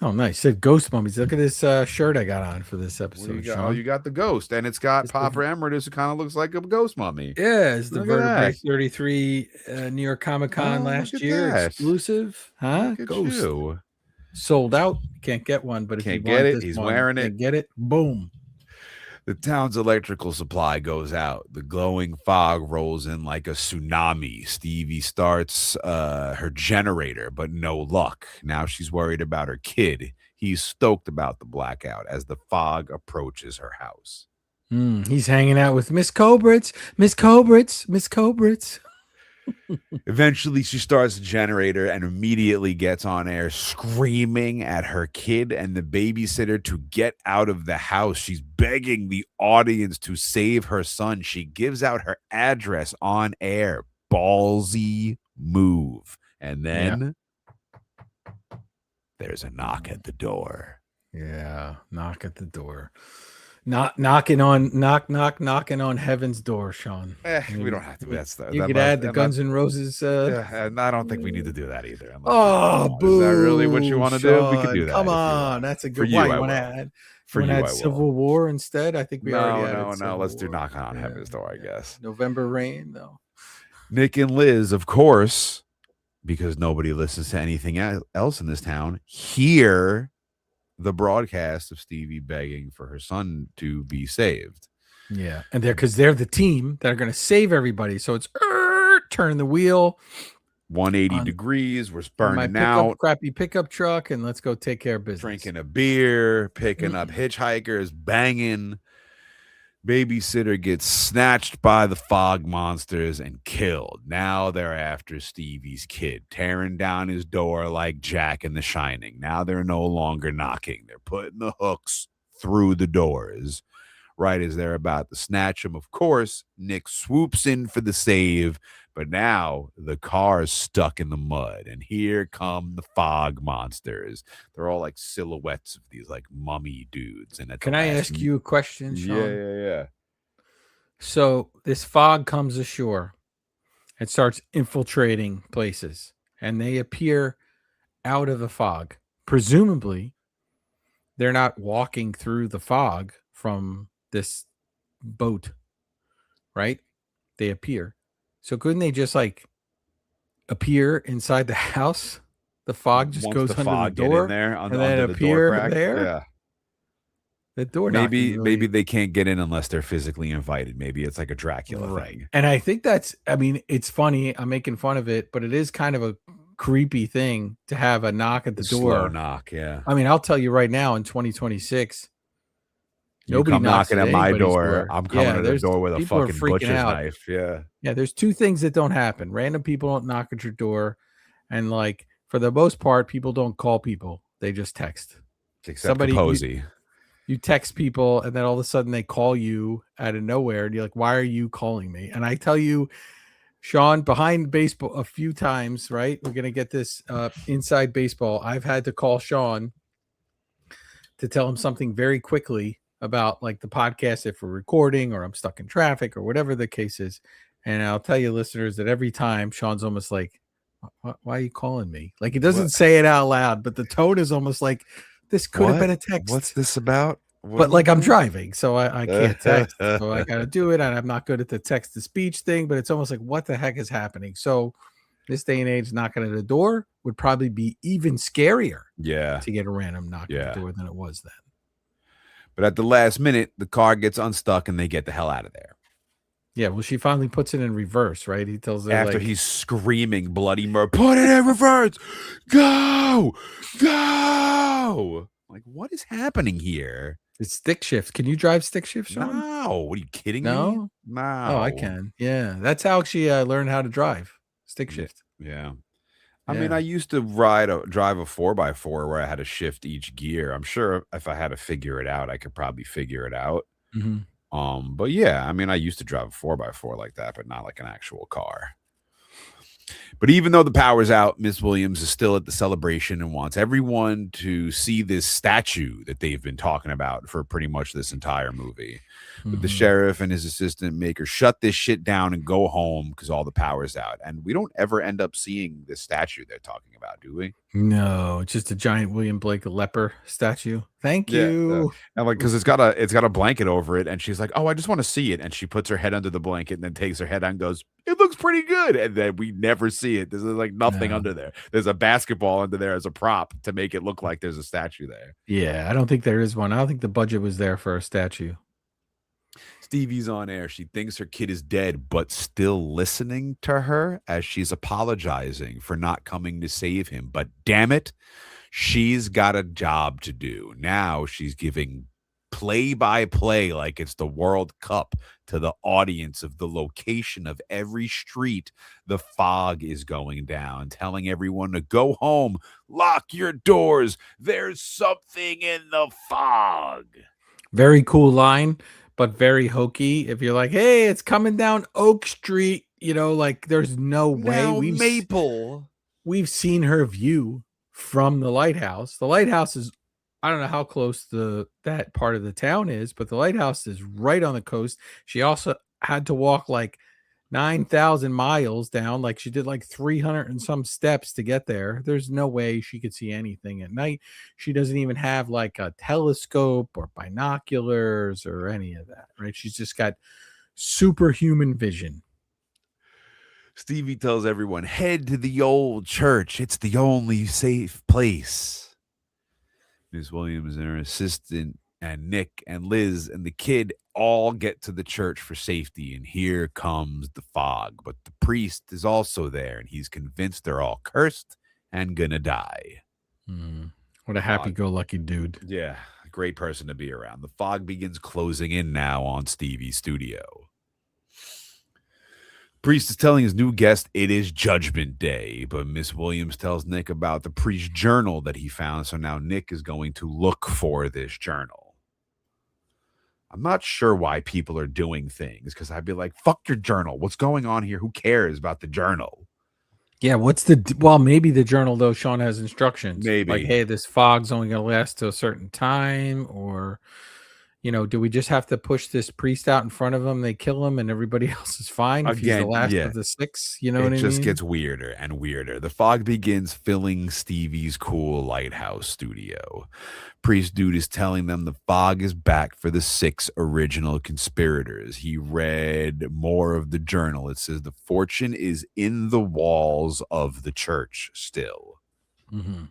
Oh, nice. Said ghost mummies. Look at this shirt I got on for this episode. You got the ghost, and it's got Papa Emeritus, who kind of looks like a ghost mummy. Yeah, it's the Vertebrae33 New York Comic Con last year exclusive. Huh? Ghost. Sold out. Can't get one, but if you get it, he's wearing it. Get it. Boom. The town's electrical supply goes out. The glowing fog rolls in like a tsunami. Stevie starts her generator, but no luck. Now she's worried about her kid. He's stoked about the blackout as the fog approaches her house. He's hanging out with Miss Cobritz. Miss Cobritz. Miss Cobritz. Eventually, she starts the generator and immediately gets on air screaming at her kid and the babysitter to get out of the house. She's begging the audience to save her son. She gives out her address on air. Ballsy move. And then there's a knock at the door. Yeah, knock at the door. Knocking on heaven's door, Shawn. We don't have to. You could add the Guns N' Roses. And I don't think we need to do that either. Boo! Is that really what you want to do? We could do that. Come on, that's a good one. You want to add Civil War instead? I think we already added. No. Let's do knocking on heaven's door. I guess November Rain though. Nick and Liz, of course, because nobody listens to anything else in this town, hear the broadcast of Stevie begging for her son to be saved. Yeah. And they're the team that are going to save everybody. So it's turn the wheel 180 degrees. We're burning out. Crappy pickup truck. And let's go take care of business. Drinking a beer, picking up hitchhikers, banging. Babysitter gets snatched by the fog monsters and killed. Now they're after Stevie's kid, tearing down his door like Jack in The Shining. Now they're no longer knocking. They're putting the hooks through the doors. Right as they're about to snatch him, of course, Nick swoops in for the save, But now the car's stuck in the mud, and here come the fog monsters. They're all like silhouettes of these like mummy dudes. And can I ask you a question, Shawn? Yeah. So this fog comes ashore and starts infiltrating places, and they appear out of the fog. Presumably, they're not walking through the fog from this boat, right? They appear. So couldn't they just like appear inside the house? The fog just goes under the door there, and then appear there. Yeah. The door maybe they can't get in unless they're physically invited. Maybe it's like a Dracula thing. And I think it's funny. I'm making fun of it, but it is kind of a creepy thing to have a knock at the door. Slow knock, yeah. I mean, I'll tell you right now in 2026, nobody come knocking at my door. I'm coming to the door with a fucking butcher's knife. Yeah. Yeah, there's two things that don't happen. Random people don't knock at your door, and like for the most part, people don't call people. They just text. Except Posey. You text people, and then all of a sudden they call you out of nowhere, and you're like, "Why are you calling me?" And I tell you, Shawn, behind baseball a few times, right? We're gonna get this inside baseball. I've had to call Shawn to tell him something very quickly about like the podcast if we're recording, or I'm stuck in traffic, or whatever the case is. And I'll tell you, listeners, that every time Shawn's almost like, "Why are you calling me?" Like he doesn't say it out loud, but the tone is almost like, this could have been a text. What's this about? But like I'm driving, so I can't text. So I got to do it. And I'm not good at the text to speech thing, but it's almost like, what the heck is happening? So this day and age, knocking at a door would probably be even scarier. Yeah. To get a random knock at the door than it was then. But at the last minute, the car gets unstuck and they get the hell out of there. Yeah, well, she finally puts it in reverse, right? He tells her after he's screaming bloody murder, put it in reverse, go. Like, what is happening here? It's stick shift. Can you drive stick shift, Shawn? No. What are you kidding me? No. Oh, I can. Yeah, that's how she learned how to drive stick shift. Yeah. I mean, I used to drive a 4x4 where I had to shift each gear. I'm sure if I had to figure it out, I could probably figure it out. Mm-hmm. But yeah, I mean, I used to drive a 4x4 like that, but not like an actual car. But even though the power's out, Miss Williams is still at the celebration and wants everyone to see this statue that they've been talking about for pretty much this entire movie. Mm-hmm. But the sheriff and his assistant make her shut this shit down and go home because all the power's out. And we don't ever end up seeing this statue they're talking about, do we? No, it's just a giant William Blake leper statue. Thank you. And like, because it's got a blanket over it, and she's like, "Oh, I just want to see it." And she puts her head under the blanket, and then takes her head out and goes, "It looks pretty good." And then we never see it. There's like nothing under there. There's a basketball under there as a prop to make it look like there's a statue there. Yeah, I don't think there is one. I don't think the budget was there for a statue. Stevie's on air. She thinks her kid is dead, but still listening to her as she's apologizing for not coming to save him. But damn it, she's got a job to do. Now she's giving play-by-play like it's the World Cup to the audience of the location of every street the fog is going down, telling everyone to go home, lock your doors. There's something in the fog. Very cool line. But very hokey. If you're like, hey, it's coming down Oak Street, you know, like there's no way. We've seen her view from the lighthouse. The lighthouse is, I don't know how close that part of the town is, but the lighthouse is right on the coast. She also had to walk like 9,000 miles down, like she did like 300 and some steps to get there. There's no way she could see anything at night. She doesn't even have like a telescope or binoculars or any of that, right? She's just got superhuman vision. Stevie tells everyone, head to the old church. It's the only safe place. Miss Williams and her assistant and Nick and Liz and the kid all get to the church for safety, and here comes the fog. But the priest is also there, and he's convinced they're all cursed and gonna die. What a happy-go-lucky dude. Yeah, a great person to be around. The fog begins closing in now on Stevie's studio. Priest is telling his new guest it is Judgment Day, but Miss Williams tells Nick about the priest's journal that he found, so now Nick is going to look for this journal. I'm not sure why people are doing things, because I'd be like, fuck your journal. What's going on here? Who cares about the journal? Yeah, maybe the journal, though, Shawn has instructions. Maybe. Like, hey, this fog's only going to last to a certain time, or, do we just have to push this priest out in front of him? They kill him and everybody else is fine if he's the last of the 6? You know what I mean? It just gets weirder and weirder. The fog begins filling Stevie's cool lighthouse studio. Priest dude is telling them the fog is back for the 6 original conspirators. He read more of the journal. It says the fortune is in the walls of the church still. Mm-hmm.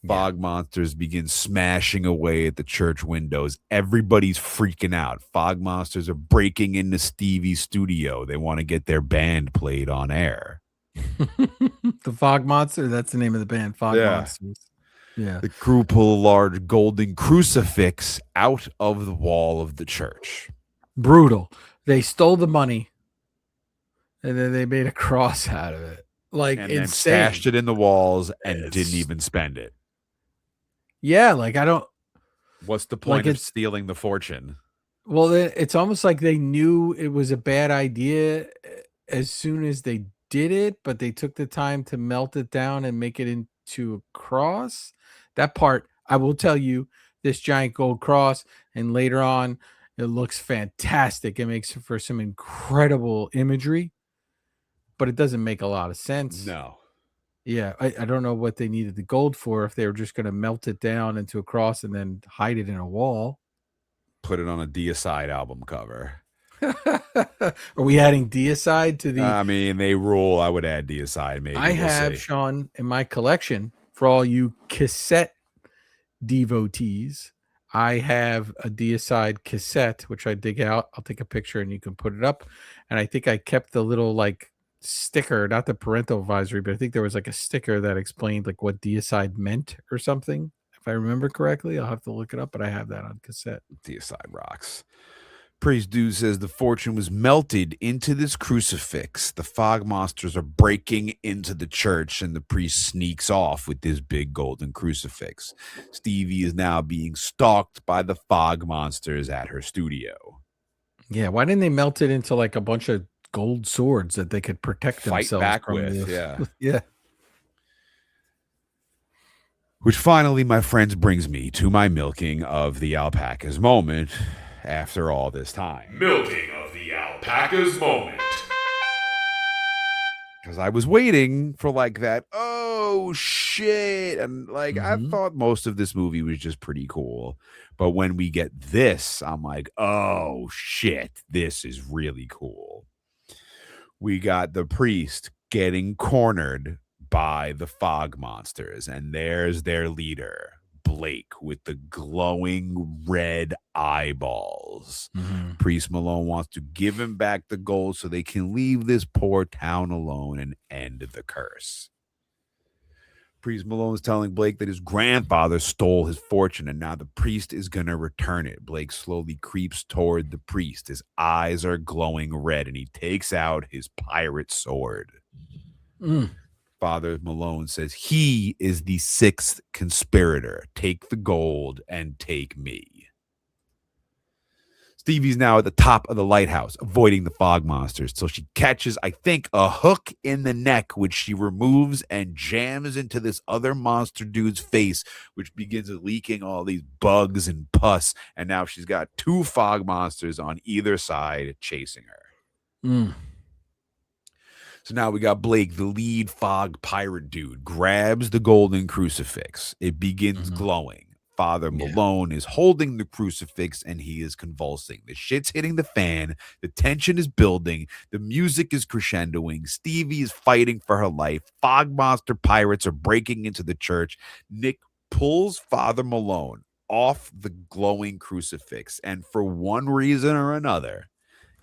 Fog monsters begin smashing away at the church windows. Everybody's freaking out. Fog monsters are breaking into Stevie's studio. They want to get their band played on air. The Fog Monster, that's the name of the band, Fog Monsters. Yeah. The crew pull a large golden crucifix out of the wall of the church. Brutal. They stole the money and then they made a cross out of it. Like, and insane. Then stashed it in the walls and didn't even spend it. Yeah, like, I don't. What's the point of stealing the fortune? Well, it's almost like they knew it was a bad idea as soon as they did it, but they took the time to melt it down and make it into a cross. That part, I will tell you, this giant gold cross, and later on, it looks fantastic. It makes for some incredible imagery, but it doesn't make a lot of sense. No. Yeah, I don't know what they needed the gold for, if they were just going to melt it down into a cross and then hide it in a wall. Put it on a Deicide album cover. Are we adding Deicide to the... I mean, they rule. I would add Deicide, maybe. I have, Shawn, in my collection, for all you cassette devotees, I have a Deicide cassette, which I dig out. I'll take a picture and you can put it up. And I think I kept the little, like, sticker, not the parental advisory, but I think there was like a sticker that explained like what Deicide meant or something. If I remember correctly, I'll have to look it up, but I have that on cassette. Deicide rocks. Priest dude says the fortune was melted into this crucifix. The fog monsters are breaking into the church, and the priest sneaks off with this big golden crucifix. Stevie is now being stalked by the fog monsters at her studio. Yeah, why didn't they melt it into like a bunch of gold swords that they could protect themselves back from with? Yeah. Which finally, my friends, brings me to my milking of the alpacas moment after all this time. Milking of the alpacas moment. Because I was waiting for like that, oh shit. And like, I thought most of this movie was just pretty cool. But when we get this, I'm like, oh shit, this is really cool. We got the priest getting cornered by the fog monsters, and there's their leader, Blake, with the glowing red eyeballs. Priest Malone wants to give him back the gold so they can leave this poor town alone and end the curse. Priest Malone is telling Blake that his grandfather stole his fortune, and now the priest is going to return it. Blake slowly creeps toward the priest. His eyes are glowing red, and he takes out his pirate sword. Father Malone says he is the 6th conspirator. Take the gold and take me. Stevie's now at the top of the lighthouse, avoiding the fog monsters, till she catches, I think, a hook in the neck, which she removes and jams into this other monster dude's face, which begins leaking all these bugs and pus. And now she's got 2 fog monsters on either side chasing her. So now we got Blake, the lead fog pirate dude, grabs the golden crucifix. It begins glowing. Father Malone is holding the crucifix, and he is convulsing. The shit's hitting the fan. The tension is building. The music is crescendoing. Stevie is fighting for her life. Fog monster pirates are breaking into the church. Nick pulls Father Malone off the glowing crucifix, and for one reason or another,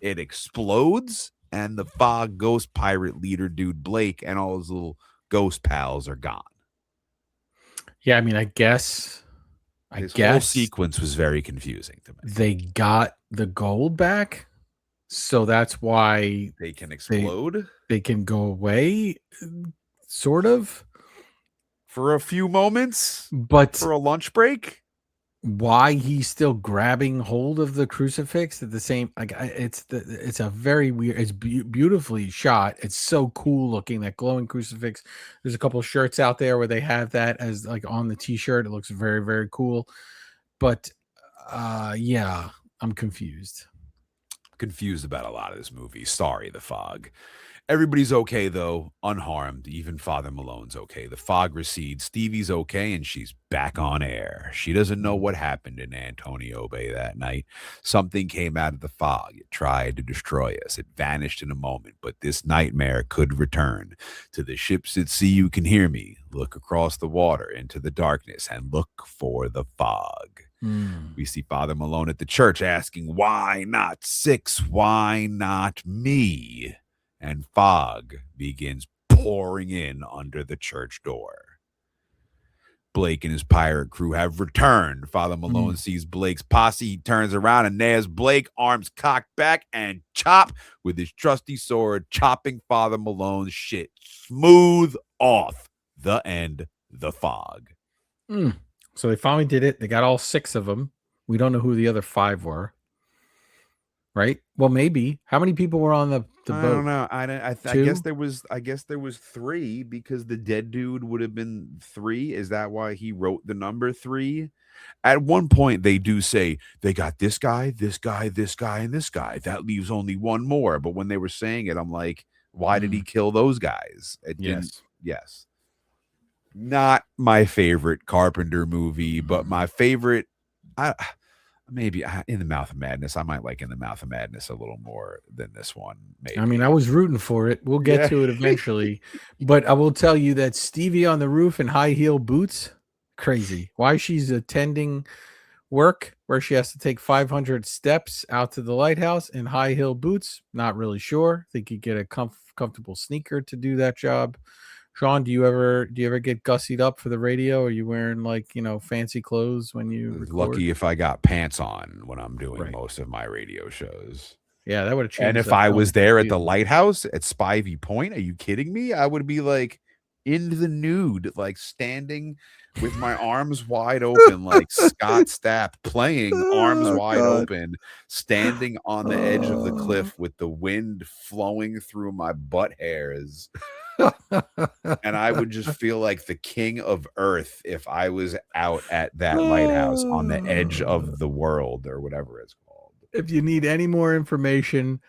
it explodes, and the fog ghost pirate leader dude Blake and all his little ghost pals are gone. Yeah, I mean, I guess this whole sequence was very confusing to me. They got the gold back, so that's why they can explode. They can go away, sort of, for a few moments, but for a lunch break. why he's still grabbing hold of the crucifix at the same, like, it's a very weird, it's beautifully shot. It's so cool looking, that glowing crucifix. There's a couple shirts out there where they have that as like on the t-shirt. It looks very, very cool. But yeah, I'm confused about a lot of this movie. Sorry, The Fog. Everybody's okay, though, unharmed. Even Father Malone's okay. The fog recedes. Stevie's okay, and she's back on air. She doesn't know what happened in Antonio Bay that night. Something came out of the fog. It tried to destroy us. It vanished in a moment, but this nightmare could return. To the ships at sea, you can hear me. Look across the water into the darkness and look for the fog. We see Father Malone at the church asking, why not 6? Why not me? And fog begins pouring in under the church door. Blake and his pirate crew have returned. Father Malone sees Blake's posse. He turns around and there's Blake, arms cocked back, and chop with his trusty sword, chopping Father Malone's shit smooth off. The end, the fog. So they finally did it. They got all 6 of them. We don't know who the other 5 were. Right? Well, maybe. How many people were on the boat? I don't know. I guess there was 3, because the dead dude would have been 3. Is that why he wrote the number 3? At one point, they do say they got this guy, this guy, this guy, and this guy. That leaves only 1 more. But when they were saying it, I'm like, why did he kill those guys? Yes. Not my favorite Carpenter movie, but my favorite. Maybe In the Mouth of Madness. I might like In the Mouth of Madness a little more than this one. Maybe. I mean, I was rooting for it. We'll get to it eventually. But I will tell you that Stevie on the roof in high heel boots, crazy. Why she's attending work where she has to take 500 steps out to the lighthouse in high heel boots, not really sure. Think you get a comfortable sneaker to do that job. Shawn, do you ever get gussied up for the radio? Are you wearing fancy clothes when you record? Lucky if I got pants on when I'm doing most of my radio shows. Yeah, that would have changed. And if I was there at the lighthouse at Spivey Point, are you kidding me? I would be like in the nude, like standing with my arms wide open, like Scott Stapp playing arms wide open, standing on the edge of the cliff with the wind flowing through my butt hairs. And I would just feel like the king of earth if I was out at that lighthouse on the edge of the world, or whatever it's called. If you need any more information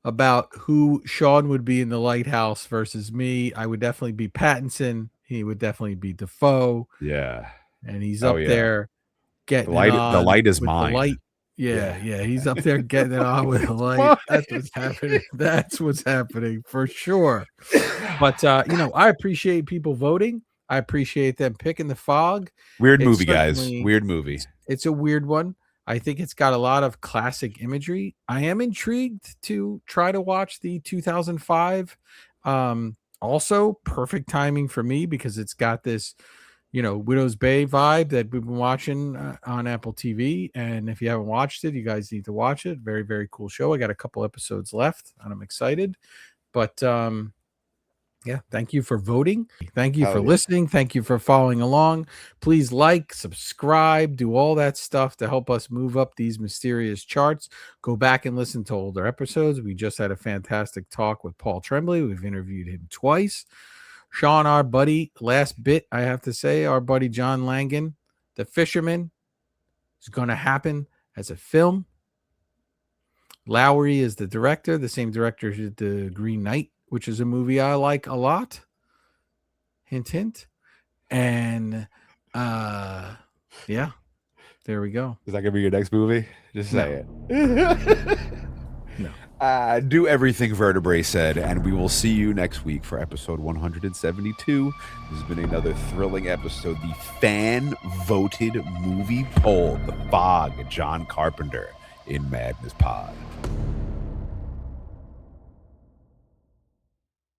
about who Shawn would be in the lighthouse versus me, I would definitely be Pattinson. He would definitely be Defoe. Yeah. And he's up there getting the light is mine. The light. Yeah. He's up there getting it on with the light. That's what's happening. That's what's happening for sure. But I appreciate people voting. I appreciate them picking The Fog. Weird movie, guys. Weird movie. It's a weird one. I think it's got a lot of classic imagery. I am intrigued to try to watch the 2005. Also, perfect timing for me because it's got this, Widow's Bay vibe that we've been watching on Apple TV. And if you haven't watched it, you guys need to watch it. Very, very cool show. I got a couple episodes left and I'm excited. But yeah, thank you for voting. Thank you for listening. Thank you for following along. Please like, subscribe, do all that stuff to help us move up these mysterious charts. Go back and listen to older episodes. We just had a fantastic talk with Paul Tremblay. We've interviewed him twice. Shawn, our buddy, last bit, I have to say, our buddy John Langan, The Fisherman, is going to happen as a film. Lowry is the director, the same director who did The Green Knight, which is a movie I like a lot. Hint, hint. And yeah, there we go. Is that gonna be your next movie? Just say it. No. Do everything Vertebrae said, and we will see you next week for episode 172. This has been another thrilling episode. The fan-voted movie poll, The Fog, John Carpenter in Madness Pod.